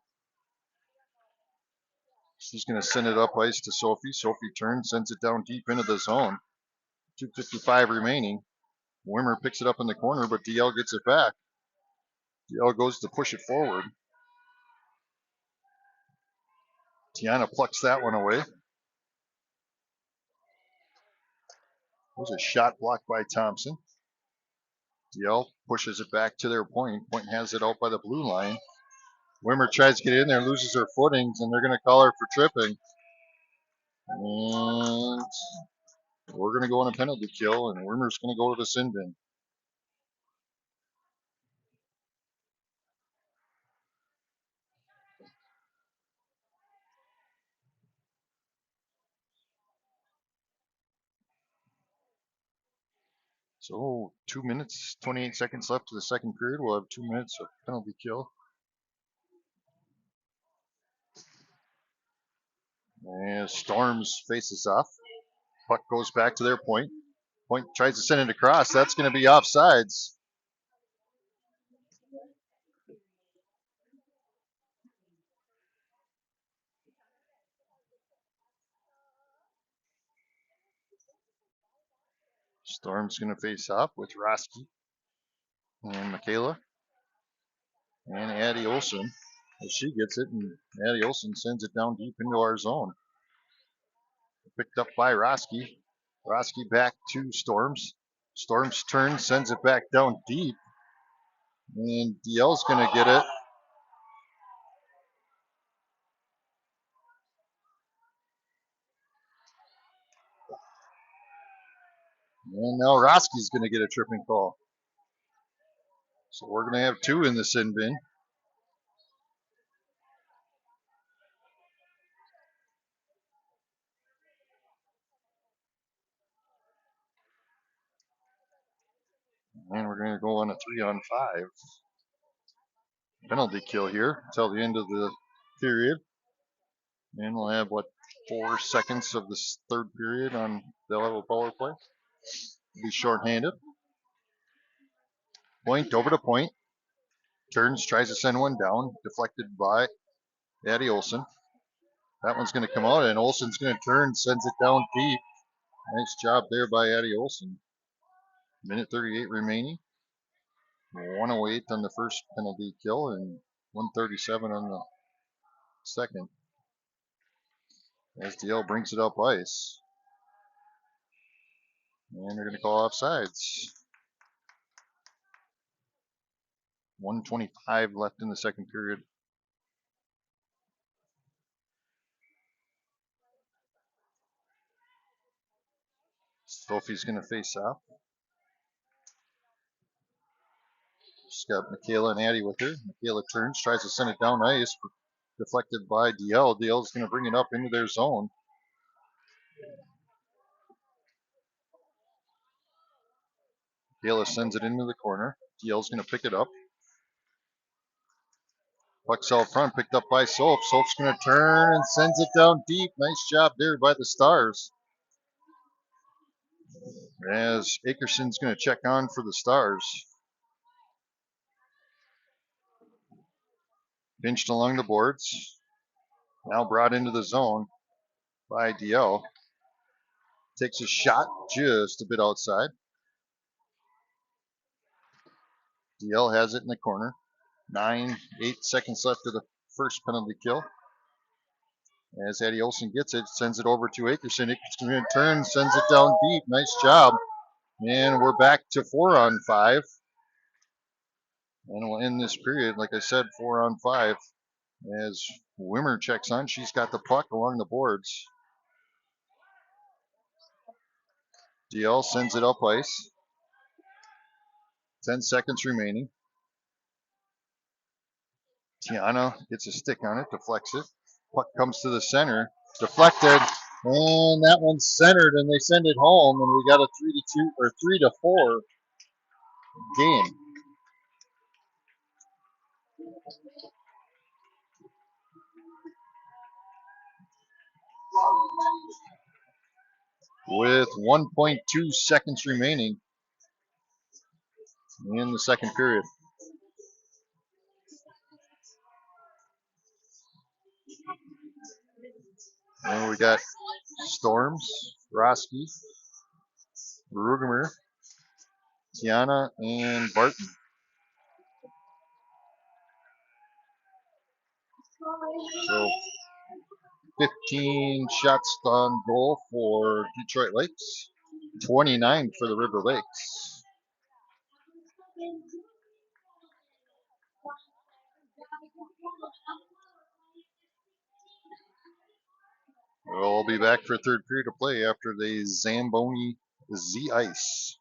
She's going to send it up ice to Sophie. Sophie turns, sends it down deep into the zone. 2:55 remaining. Wimmer picks it up in the corner, but DL gets it back. DL goes to push it forward. Tiana plucks that one away. There's a shot blocked by Thompson. DL pushes it back to their point. Point has it out by the blue line. Wimmer tries to get in there, loses her footings, and they're going to call her for tripping. And we're going to go on a penalty kill, and Wimmer's going to go to the sin bin. So 2 minutes, 28 seconds left to the second period. We'll have 2 minutes of penalty kill. And Storms faces off. Puck goes back to their point. Point tries to send it across. That's going to be offsides. Storm's going to face off with Roski and Michaela and Addie Olson. As she gets it, and Addie Olson sends it down deep into our zone. Picked up by Roski. Roski back to Storms. Storms turns, sends it back down deep. And DL's going to get it. And now Roski's going to get a tripping call. So we're going to have 2 in the sin bin. And we're going to go on a 3-on-5 penalty kill here until the end of the period. And we'll have, 4 seconds of this third period on the level power play. Be shorthanded. Point over to point. Turns, tries to send one down. Deflected by Addie Olson. That one's going to come out, and Olson's going to turn, sends it down deep. Nice job there by Addie Olson. Minute 38 remaining. 108 on the first penalty kill and 137 on the second. As DL brings it up ice. And they're going to call offsides. 1:25 left in the second period. Sophie's going to face off. She's got Michaela and Addie with her. Michaela turns, tries to send it down ice. Deflected by DL. DL's going to bring it up into their zone. Michaela sends it into the corner. DL's going to pick it up. Puck's out front, picked up by Soph. Soph's going to turn and sends it down deep. Nice job there by the Stars. As Akerson's going to check on for the Stars. Pinched along the boards. Now brought into the zone by DL. Takes a shot just a bit outside. DL has it in the corner. 8 seconds left of the first penalty kill. As Addie Olsen gets it, sends it over to Akerson. Akerson in turn, sends it down deep. Nice job. And we're back to 4-on-5. And we'll end this period, like I said, 4-on-5. As Wimmer checks on, she's got the puck along the boards. DL sends it up ice. 10 seconds remaining. Tiana gets a stick on it, deflects it. Puck comes to the center, deflected, and that one's centered, and they send it home, and we got a 3-2 or 3-4 game. With 1.2 seconds remaining in the second period. And we got Storms, Roski, Rugemer, Tiana, and Barton. So 15 shots on goal for Detroit Lakes, 29 for the River Lakes. We'll be back for third period of play after the Zamboni Z Ice.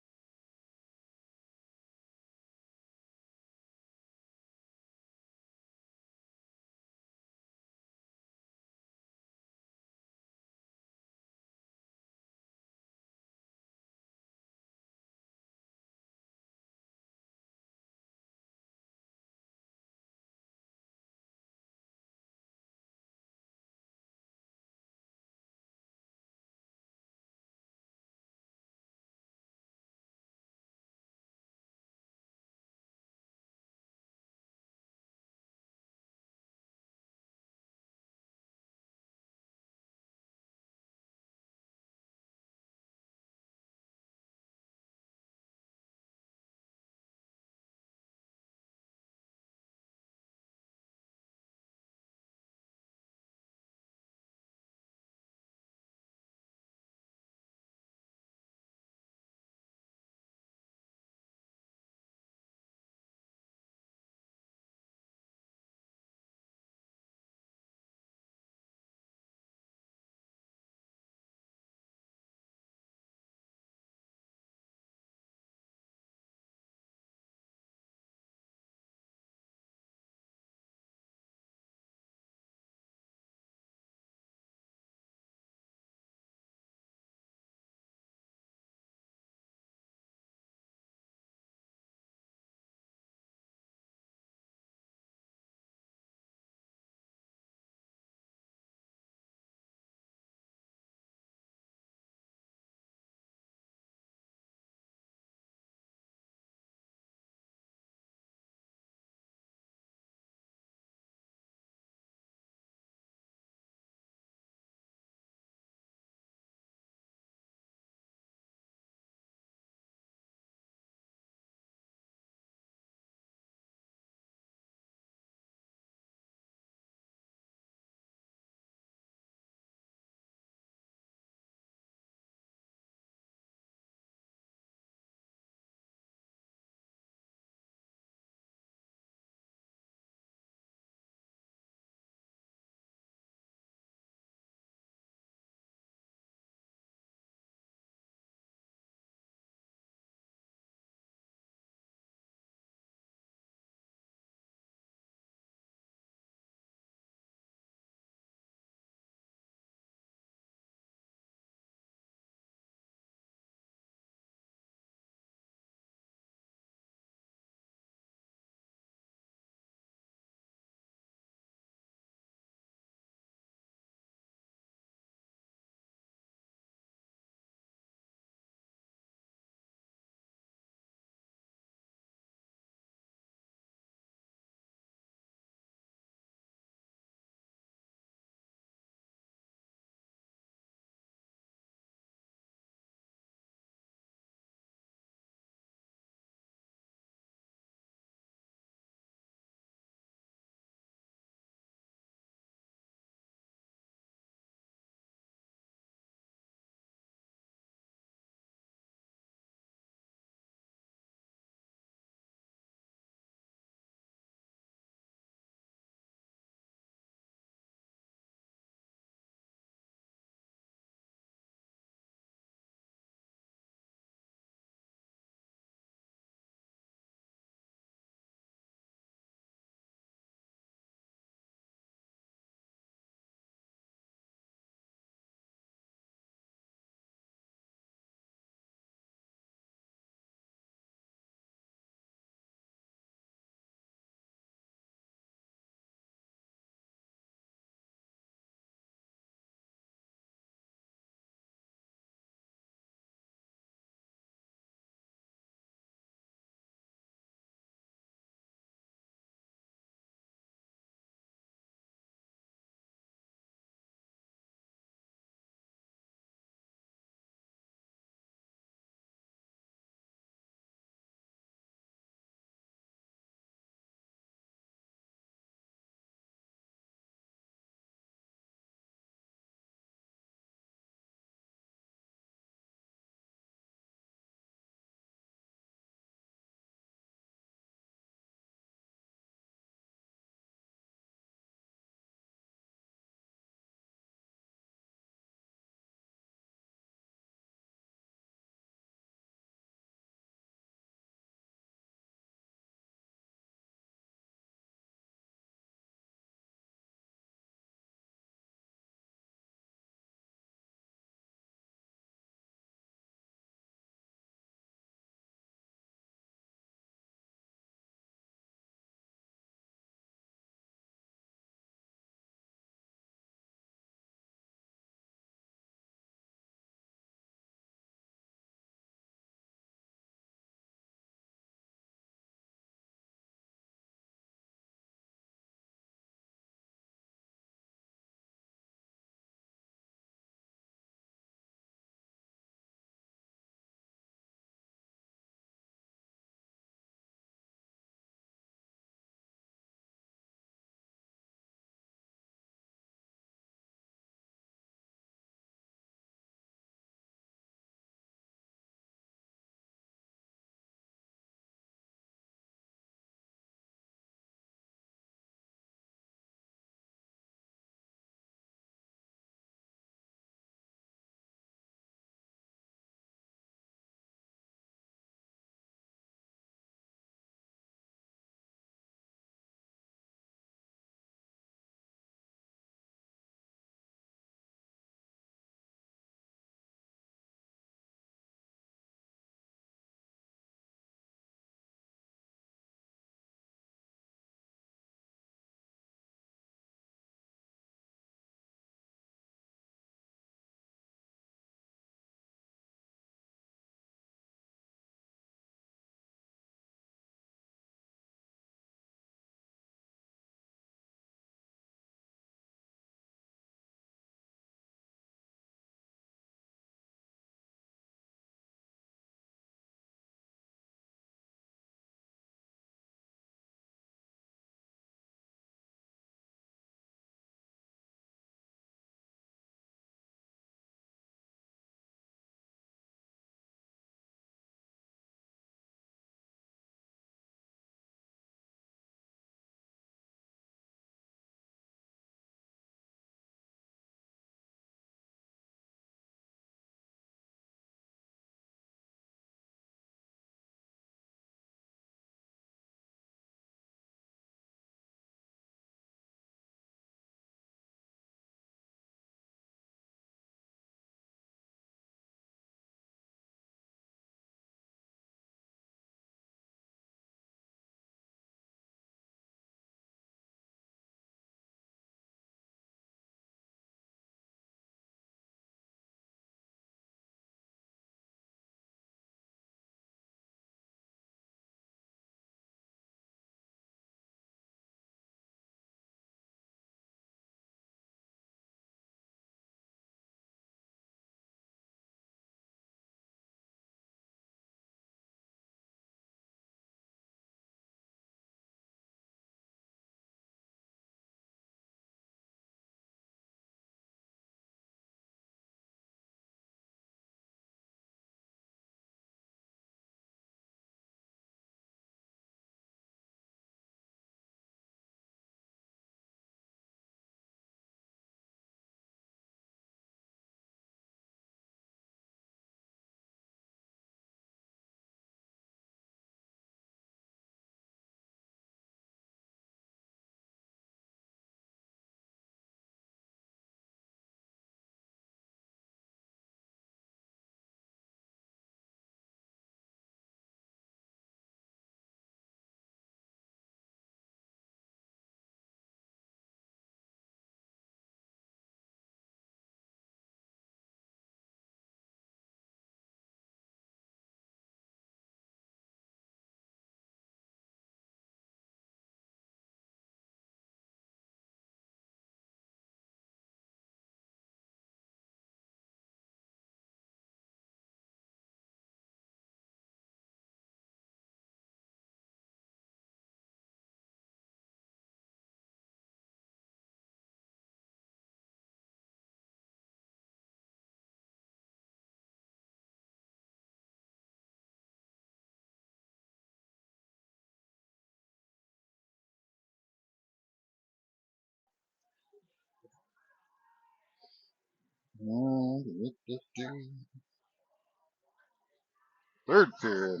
Third period.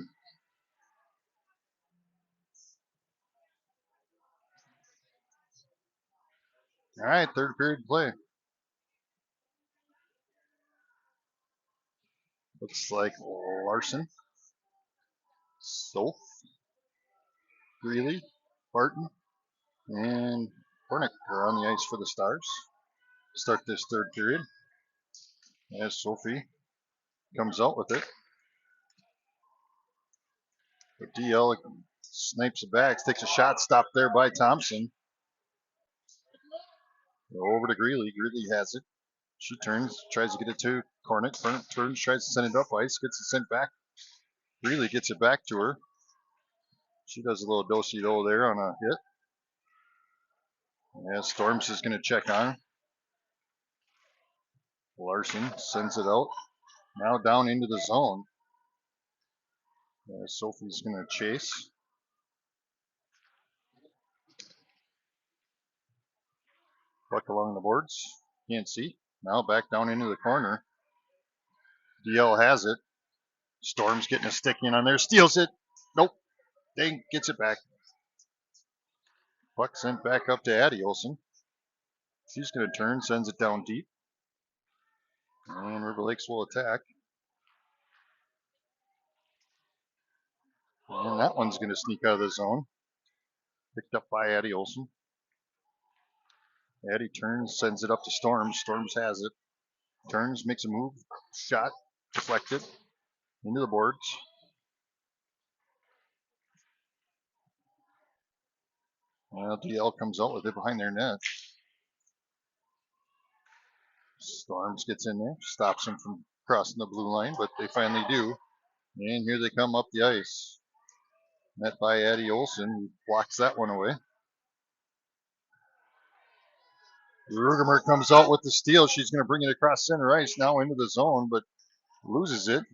All right, third period play. Looks like Larson, Solf, Greeley, Barton, and Hornick are on the ice for the Stars. Start this third period as Sophie comes out with it. But DL snipes it back, takes a shot, stopped there by Thompson. Over to Greeley. Greeley has it. She turns, tries to get it to Cornick. Cornick turns, tries to send it up ice, gets it sent back. Greeley gets it back to her. She does a little do-si-do there on a hit. Yeah, Storms is going to check on her. Larson sends it out. Now down into the zone. Sophie's going to chase. Puck along the boards. Can't see. Now back down into the corner. DL has it. Storm's getting a stick in on there. Steals it. Nope. Dang, gets it back. Puck sent back up to Addie Olsen. She's going to turn, sends it down deep. And River Lakes will attack. And that one's going to sneak out of the zone. Picked up by Addie Olsen. Addie turns, sends it up to Storms. Storms has it. Turns, makes a move. Shot. Deflected. Into the boards. Well, DL comes out with it behind their net. Storms gets in there. Stops them from crossing the blue line, but they finally do. And here they come up the ice. Met by Addie Olsen, who blocks that one away. Rugemer comes out with the steal. She's going to bring it across center ice now into the zone, but loses it.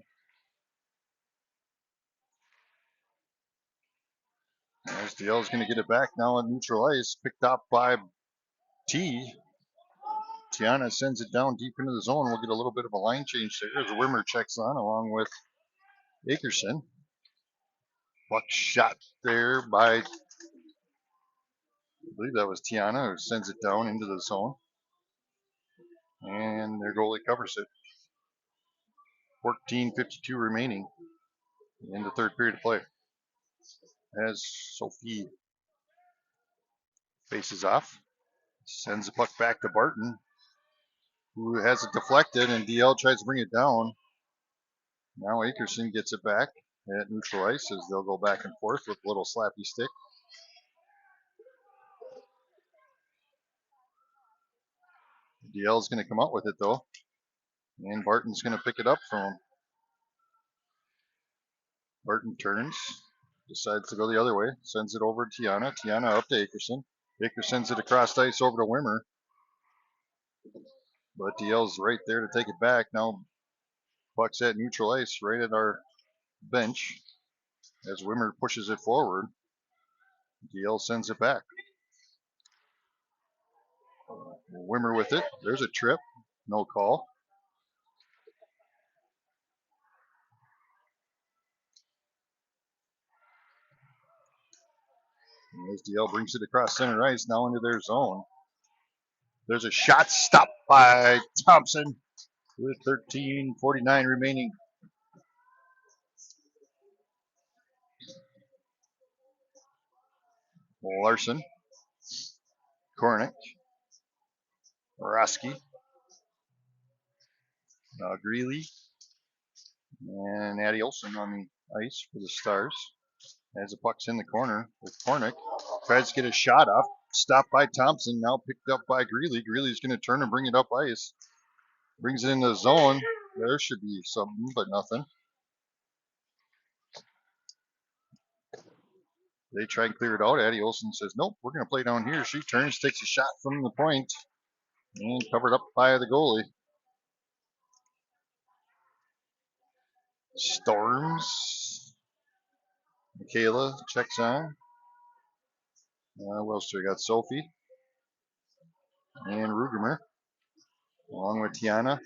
As DL is going to get it back now on neutral ice. Picked up by T. Tiana sends it down deep into the zone. We'll get a little bit of a line change there as Wimmer checks on along with Akerson. Puck shot there by, I believe that was Tiana, who sends it down into the zone. And their goalie covers it. 14:52 remaining in the third period of play. As Sophie faces off, sends the puck back to Barton, who has it deflected, and DL tries to bring it down. Now Akerson gets it back at neutral ice as they'll go back and forth with a little slappy stick. DL is going to come out with it though, and Barton's going to pick it up from him. Barton turns, decides to go the other way, sends it over to Tiana. Tiana up to Akerson. Aker sends it across ice over to Wimmer. But DL's right there to take it back. Now puck's at neutral ice right at our bench as Wimmer pushes it forward. DL sends it back. Wimmer with it. There's a trip. No call. And as DL brings it across center ice now into their zone. There's a shot stopped by Thompson with 13:49 remaining. Larson, Kornick, Roski, Greeley, and Addie Olsen on the ice for the Stars. As the puck's in the corner with Kornick. Tries to get a shot off. Stopped by Thompson. Now picked up by Greeley. Greeley's going to turn and bring it up ice. Brings it into the zone. There should be something, but nothing. They try and clear it out. Addie Olsen says, nope, we're going to play down here. She turns, takes a shot from the point, and covered up by the goalie. Storms. Michaela checks on. What else do we got? Sophie and Rugemer, along with Tiana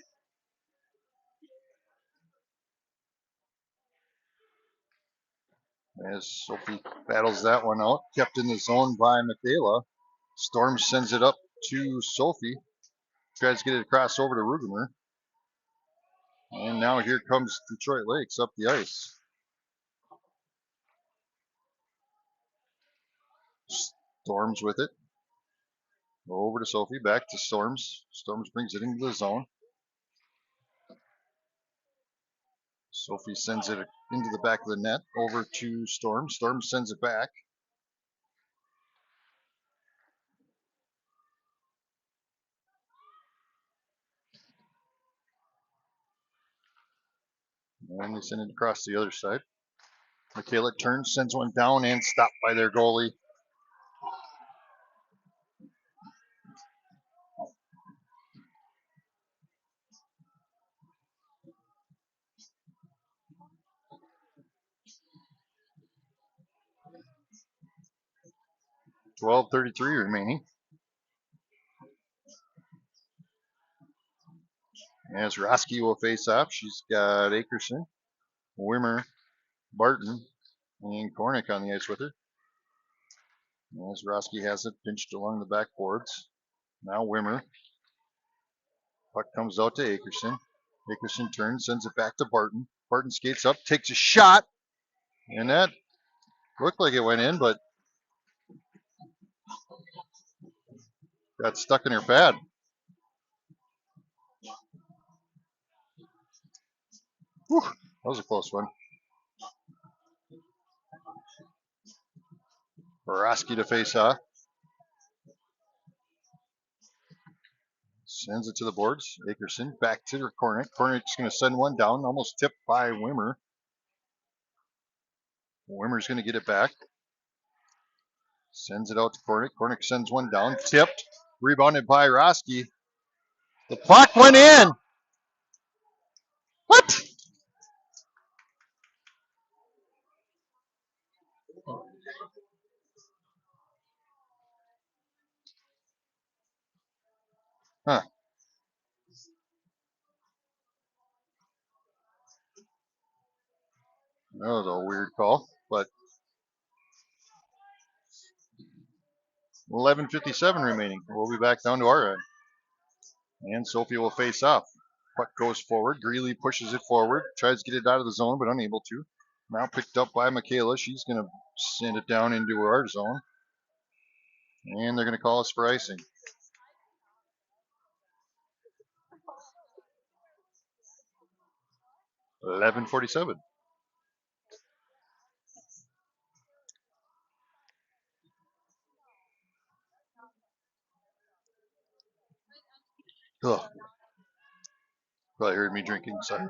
As Sophie battles that one out, kept in the zone by Michaela. Storm sends it up to Sophie. Tries to get it across over to Rugemer. And now here comes Detroit Lakes up the ice. Storms with it. Over to Sophie, back to Storms. Storms brings it into the zone. Sophie sends it into the back of the net, over to Storms. Storms sends it back. And they send it across the other side. Michaela turns, sends one down, and stopped by their goalie. .12:33 remaining. As Roski will face off, she's got Akerson, Wimmer, Barton, and Kornick on the ice with her. As Roski has it pinched along the backboards. Now Wimmer. Puck comes out to Akerson. Akerson turns, sends it back to Barton. Barton skates up, takes a shot, and that looked like it went in, but got stuck in her pad. Whew, that was a close one. Boroski to face off. Sends it to the boards. Akerson back to Kornick. Kornick's going to send one down, almost tipped by Wimmer. Wimmer's going to get it back. Sends it out to Kornick. Kornick sends one down, tipped, rebounded by Roski. The puck went in. What? Huh. That was a weird call, but 11:57 remaining. We'll be back down to our end. And Sophie will face off. Puck goes forward. Greeley pushes it forward. Tries to get it out of the zone, but unable to. Now picked up by Michaela. She's going to send it down into our zone. And they're going to call us for icing. .11:47. Ugh. Probably heard me drinking. Sorry.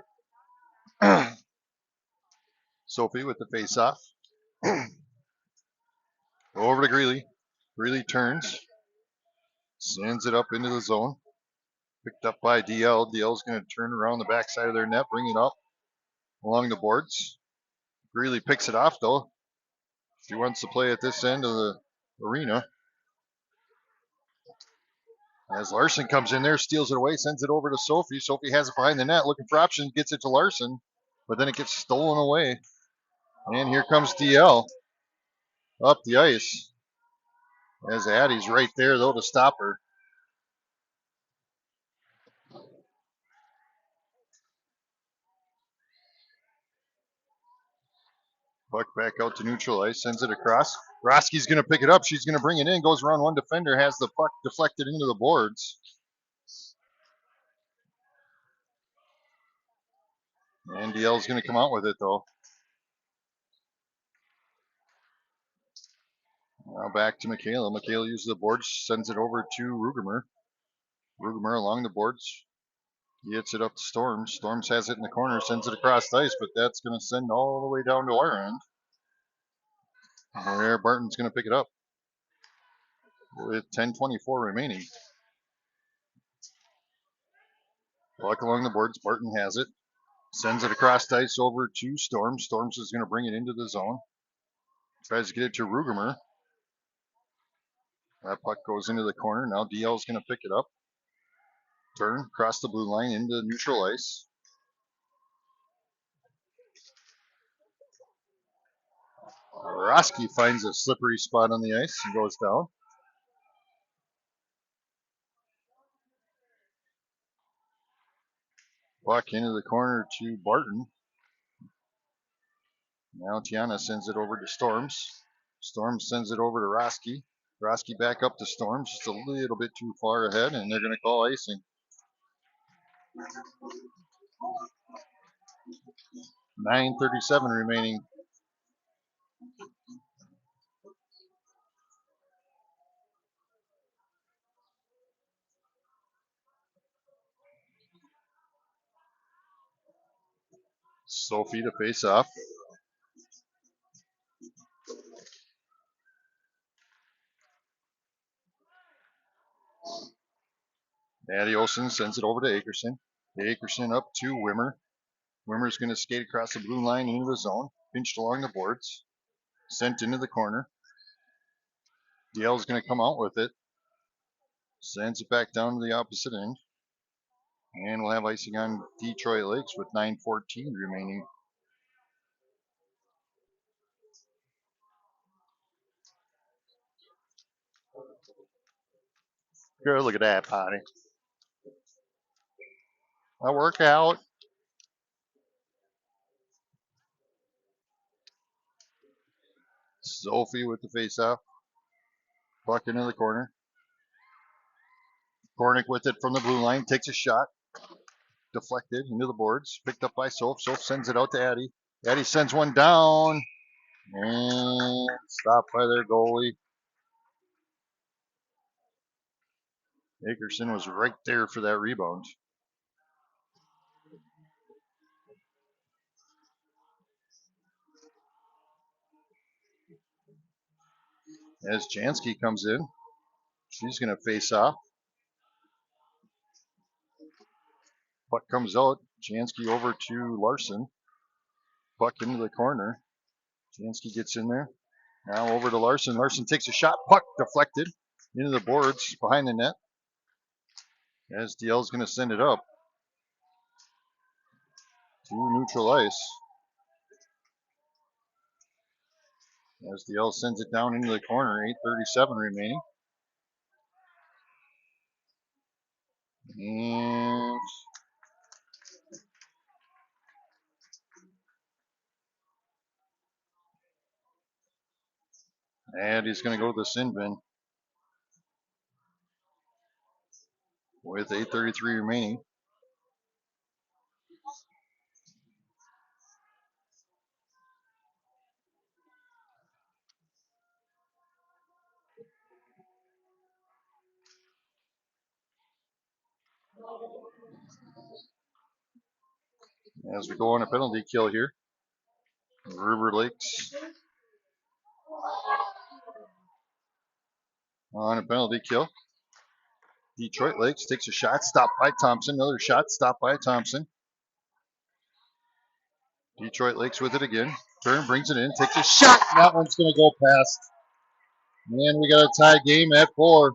Sophie with the face-off. Over to Greeley. Greeley turns. Sends it up into the zone. Picked up by DL. DL's going to turn around the backside of their net, bring it up along the boards. Greeley picks it off, though. She wants to play at this end of the arena. As Larson comes in there, steals it away, sends it over to Sophie. Sophie has it behind the net, looking for options, gets it to Larson, but then it gets stolen away. And here comes DL up the ice. As Addie's right there, though, to stop her. Puck back out to neutral ice, sends it across. Roski's going to pick it up. She's going to bring it in, goes around one defender, has the puck deflected into the boards. And DL's going to come out with it, though. Now back to Michaela. Michaela uses the boards, sends it over to Rugemer. Rugemer along the boards. Gets it up to Storms. Storms has it in the corner, sends it across the ice, but that's going to send all the way down to our end. Where Barton's going to pick it up with 10:24 remaining. Luck along the boards. Barton has it. Sends it across the ice over to Storms. Storms is going to bring it into the zone. Tries to get it to Rugemer. That puck goes into the corner. Now DL is going to pick it up. Turn across the blue line into neutral ice. Roski finds a slippery spot on the ice and goes down. Puck into the corner to Barton. Now Tiana sends it over to Storms. Storms sends it over to Roski. Roski back up to Storms, just a little bit too far ahead, and they're going to call icing. 9:37 remaining. Sophie to face off. Maddie Olsen sends it over to Akerson. Akerson up to Wimmer. Wimmer's going to skate across the blue line into the zone. Pinched along the boards. Sent into the corner. DL's going to come out with it. Sends it back down to the opposite end. And we'll have icing on Detroit Lakes with 9:14 remaining. Girl, look at that, Potty. A workout. Sophie with the face-off. Puck into the corner. Kornick with it from the blue line. Takes a shot. Deflected into the boards. Picked up by Soph. Soph sends it out to Addie. Addie sends one down. And stopped by their goalie. Akerson was right there for that rebound. As Jansky comes in, she's going to face off. Puck comes out. Jansky over to Larson. Puck into the corner. Jansky gets in there. Now over to Larson. Larson takes a shot. Puck deflected into the boards behind the net. As DL's going to send it up to neutral ice. As DL sends it down into the corner. 8:37 remaining. And he's going to go to the sin bin with 8:33 remaining. As we go on a penalty kill here. River Lakes on a penalty kill. Detroit Lakes takes a shot, stopped by Thompson. Another shot, stopped by Thompson. Detroit Lakes with it again. Turn brings it in, takes a shot. That one's going to go past. And we got a tie game at 4.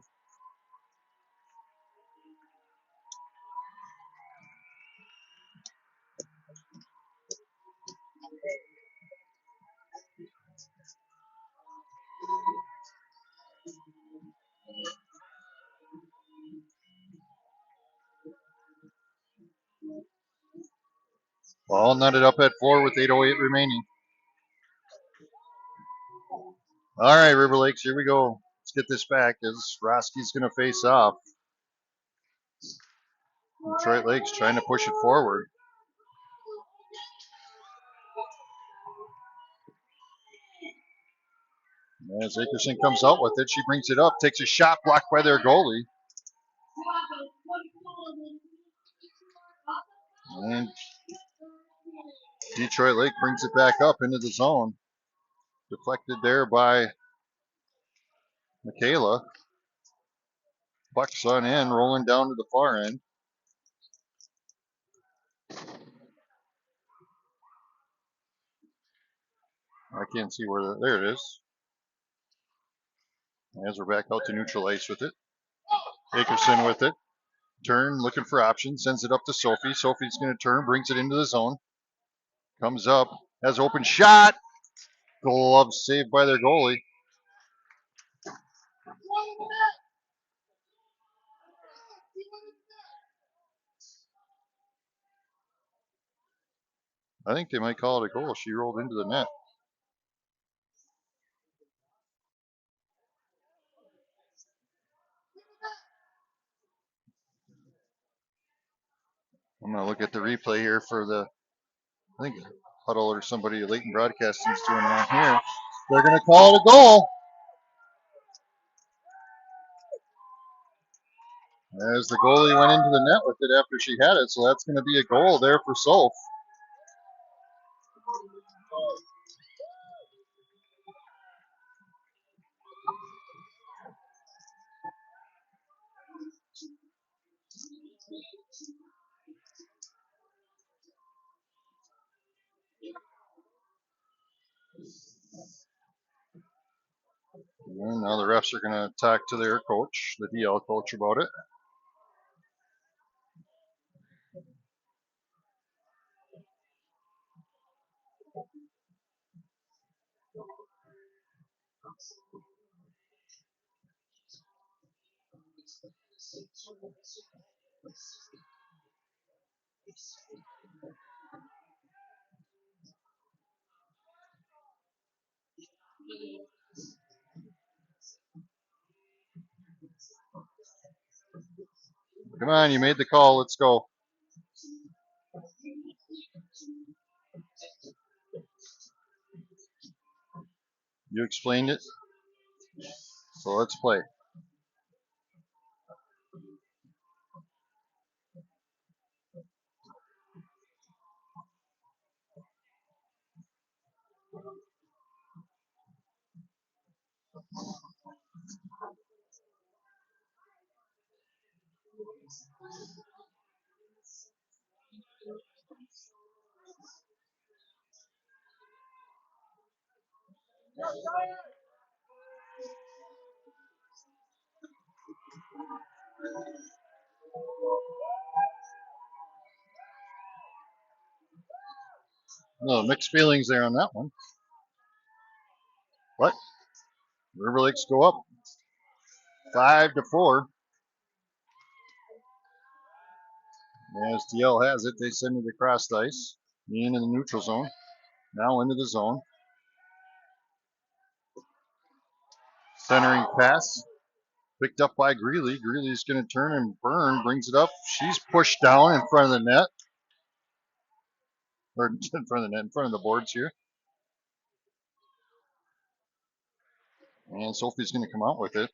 All knotted up at 4 with 8:08 remaining. All right, River Lakes, here we go. Let's get this back as Roski's going to face off. Detroit Lakes trying to push it forward. As Akerson comes out with it, she brings it up, takes a shot, blocked by their goalie. And Detroit Lake brings it back up into the zone. Deflected there by Michaela. Bucks on in, rolling down to the far end. I can't see where there it is. As we're back out to neutral ice with it. Akerson with it. Turn, looking for options, sends it up to Sophie. Sophie's going to turn, brings it into the zone. Comes up, has open shot. Glove saved by their goalie. I think they might call it a goal. She rolled into the net. I'm going to look at the replay here for the, I think Huddle or somebody, Leighton Broadcasting's doing that here. They're going to call it a goal. As the goalie went into the net with it after she had it, so that's going to be a goal there for Soph. And now the refs are going to talk to their coach, the DL coach, about it. Come on, you made the call. Let's go. You explained it, so let's play. No, mixed feelings there on that one. What? River Lakes go up 5-4. As DL has it, they send it across the ice, into the neutral zone. Now into the zone. Centering pass. Picked up by Greeley. Greeley's going to turn and burn. Brings it up. She's pushed down in front of the net. Or in front of the net, in front of the boards here. And Sophie's going to come out with it.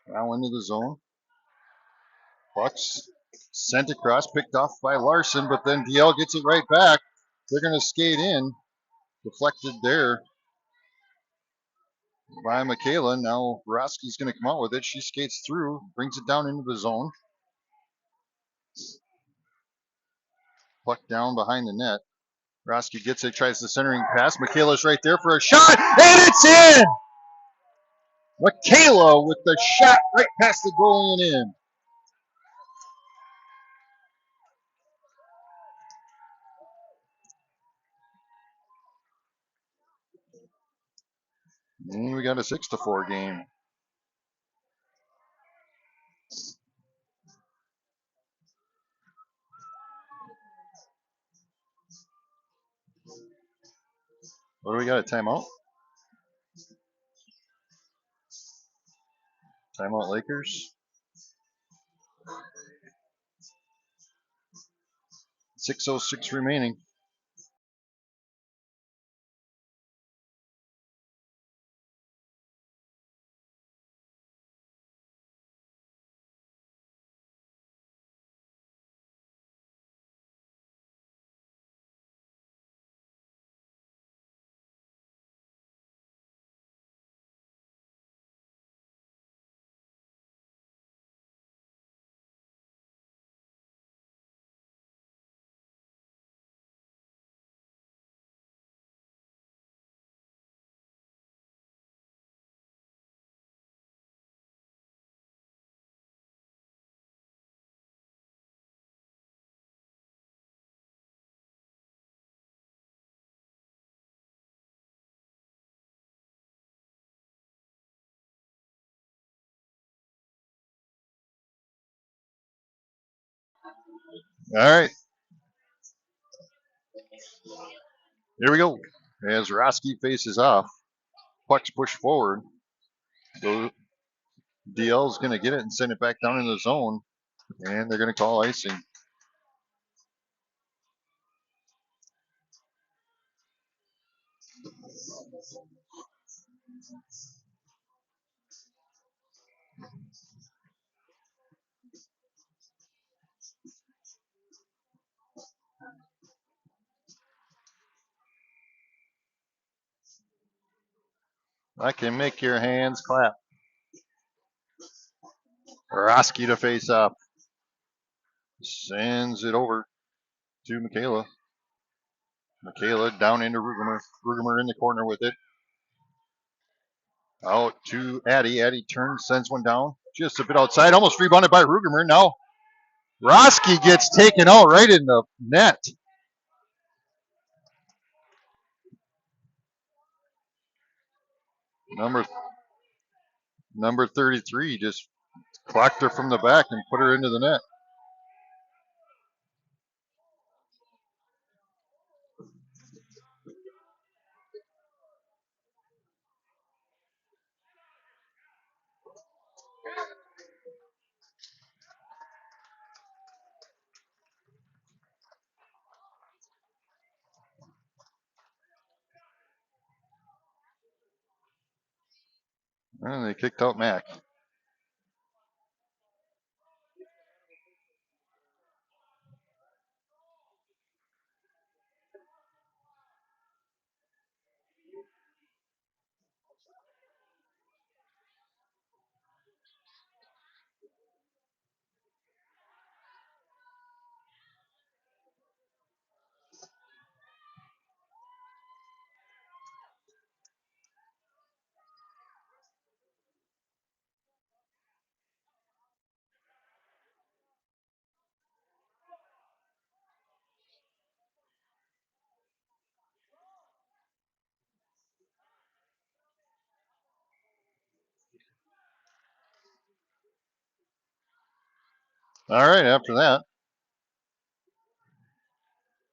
Now into the zone. Bucks sent across, picked off by Larson, but then DL gets it right back. They're going to skate in. Deflected there by Michaela. Now Broski's going to come out with it. She skates through, brings it down into the zone. Puck down behind the net. Broski gets it, tries the centering pass. Michaela's right there for a shot, and it's in! Michaela with the shot right past the goalie and in. And we got a 6-4 game. What do we got? A timeout? Timeout Lakers. 6:06 remaining. All right, here we go. As Roski faces off, puck's pushed forward. So DL's going to get it and send it back down in the zone, and they're going to call icing. I can make your hands clap. Roski to face off. Sends it over to Michaela. Michaela down into Rugemer. Rugemer in the corner with it. Out to Addie. Addie turns, sends one down. Just a bit outside. Almost rebounded by Rugemer. Now Roski gets taken out right in the net. Number 33 just clocked her from the back and put her into the net. And they kicked out Mac. All right, after that,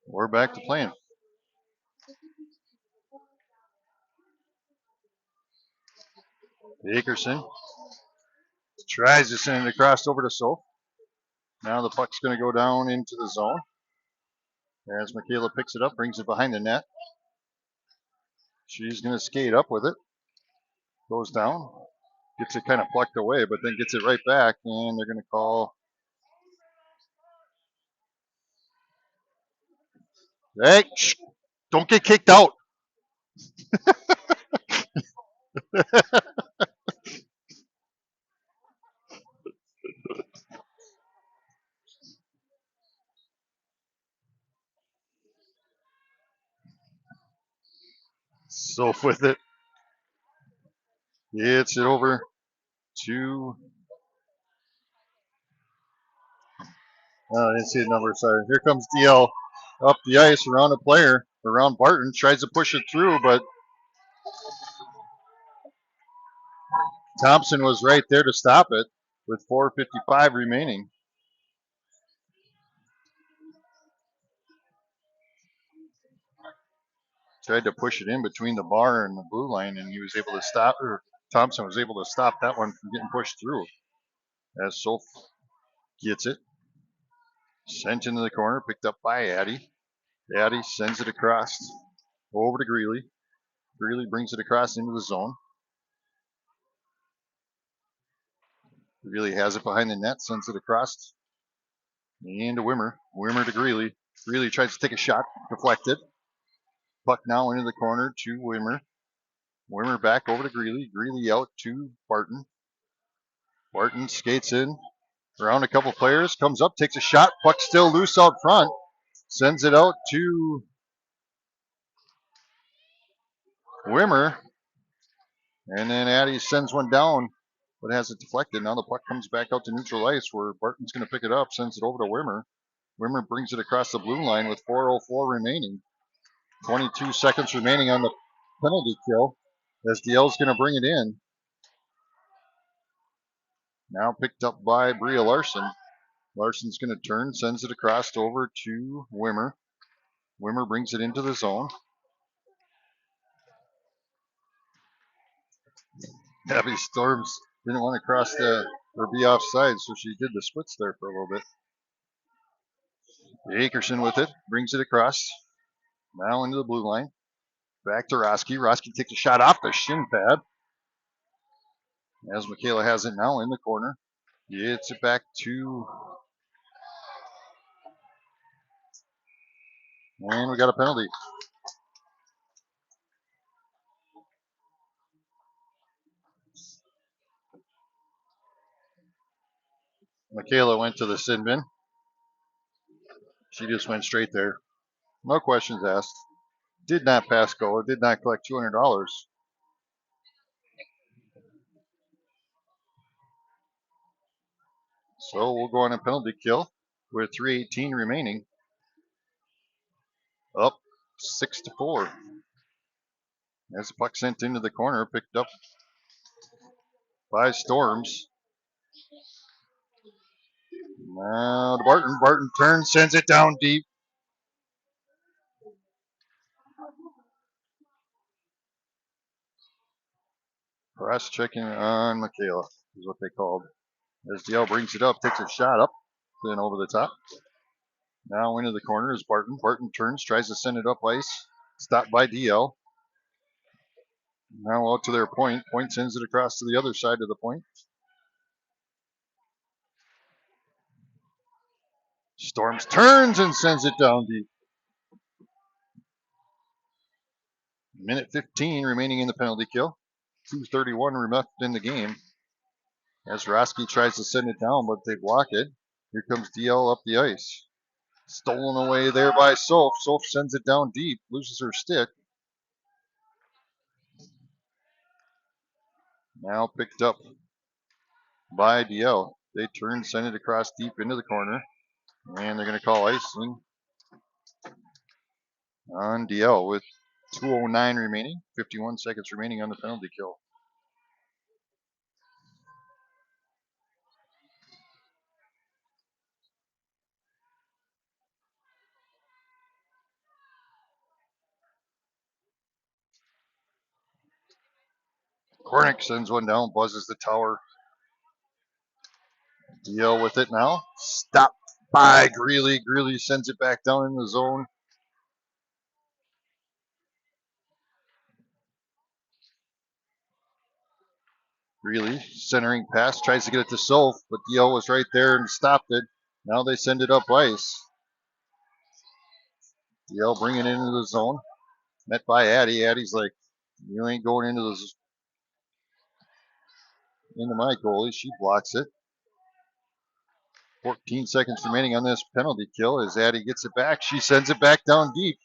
we're back to playing. Dickerson tries to send it across over to Soph. Now the puck's going to go down into the zone. As Michaela picks it up, brings it behind the net. She's going to skate up with it. Goes down. Gets it kind of plucked away, but then gets it right back, and they're going to call. Hey, shh, don't get kicked out. Soph with it. Gets it over to. I didn't see the number. Sorry. Here comes DL up the ice around a player, around Barton. Tries to push it through, but Thompson was right there to stop it with 4:55 remaining. Tried to push it in between the bar and the blue line, and he was able to stop, or Thompson was able to stop that one from getting pushed through. As Soph gets it, sent into the corner, picked up by Addie. Addie sends it across over to Greeley. Greeley brings it across into the zone. Greeley has it behind the net, sends it across into Wimmer. Wimmer to Greeley. Greeley tries to take a shot, deflected. Puck now into the corner to Wimmer. Wimmer back over to Greeley. Greeley out to Barton. Barton skates in around a couple players, comes up, takes a shot. Puck still loose out front. Sends it out to Wimmer. And then Addie sends one down, but has it deflected. Now the puck comes back out to neutral ice where Barton's going to pick it up, sends it over to Wimmer. Wimmer brings it across the blue line with 4:04 remaining. 22 seconds remaining on the penalty kill. SDL's going to bring it in. Now picked up by Bria Larson. Larson's going to turn, sends it across over to Wimmer. Wimmer brings it into the zone. Abby Storms didn't want to cross or be offside, so she did the splits there for a little bit. Akerson with it, brings it across. Now into the blue line. Back to Roski. Roski takes a shot off the shin pad. As Michaela has it now in the corner. Gets it back to... And we got a penalty. Michaela went to the sin bin. She just went straight there. No questions asked. Did not pass go. Did not collect $200. So we'll go on a penalty kill with 3:18 remaining. Up 6-4. As the puck sent into the corner, picked up by Storms. Now to Barton. Barton turns, sends it down deep. Cross checking on Michaela is what they called. As DL brings it up, takes a shot up, then over the top. Now into the corner is Barton. Barton turns, tries to send it up ice. Stopped by DL. Now out to their point. Point sends it across to the other side of the point. Storms turns and sends it down deep. Minute 15 remaining in the penalty kill. 2:31 left in the game. As Roski tries to send it down, but they block it. Here comes DL up the ice. Stolen away there by Soph. Soph sends it down deep, loses her stick. Now picked up by DL. They turn, send it across deep into the corner. And they're going to call icing on DL with 2:09 remaining, 51 seconds remaining on the penalty kill. Kornick sends one down, buzzes the tower. DL with it now. Stopped by Greeley. Greeley sends it back down in the zone. Greeley centering pass, tries to get it to Soph, but DL was right there and stopped it. Now they send it up ice. DL bringing it into the zone. Met by Addie. Addie's like, you ain't going into my goalie. She blocks it. 14 seconds remaining on this penalty kill as Addie gets it back. She sends it back down deep.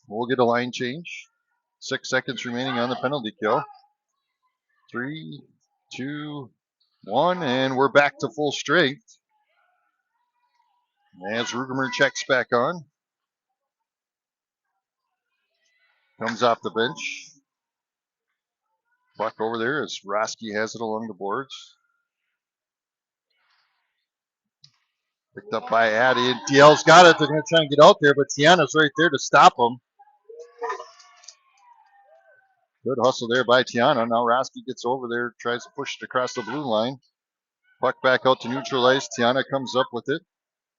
We'll get a line change. 6 seconds remaining on the penalty kill. 3, 2, 1, and we're back to full strength. As Rugemer checks back on. Comes off the bench. Puck over there as Roski has it along the boards. Picked up by Addie. DL's got it. They're going to try and get out there, but Tiana's right there to stop them. Good hustle there by Tiana. Now Roski gets over there, tries to push it across the blue line. Puck back out to neutral ice. Tiana comes up with it.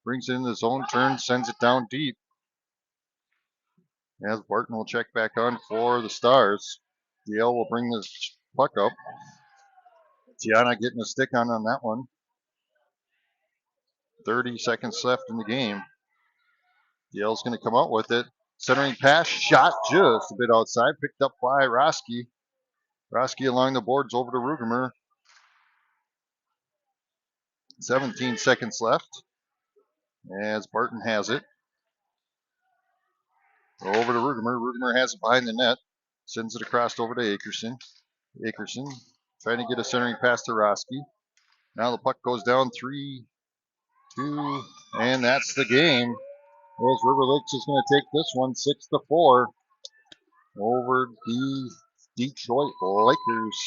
Brings it in the zone, turns, sends it down deep. As Barton will check back on for the Stars. DL will bring the puck up. Tiana getting a stick on that one. 30 seconds left in the game. DL's going to come out with it. Centering pass, shot just a bit outside. Picked up by Roski. Roski along the boards over to Rugemer. 17 seconds left. As Barton has it. Over to Rugemer. Rugemer has it behind the net. Sends it across over to Akerson. Akerson trying to get a centering pass to Roski. Now the puck goes down 3, 2, and that's the game. As River Lakes is going to take this one 6-4 over the Detroit Lakers.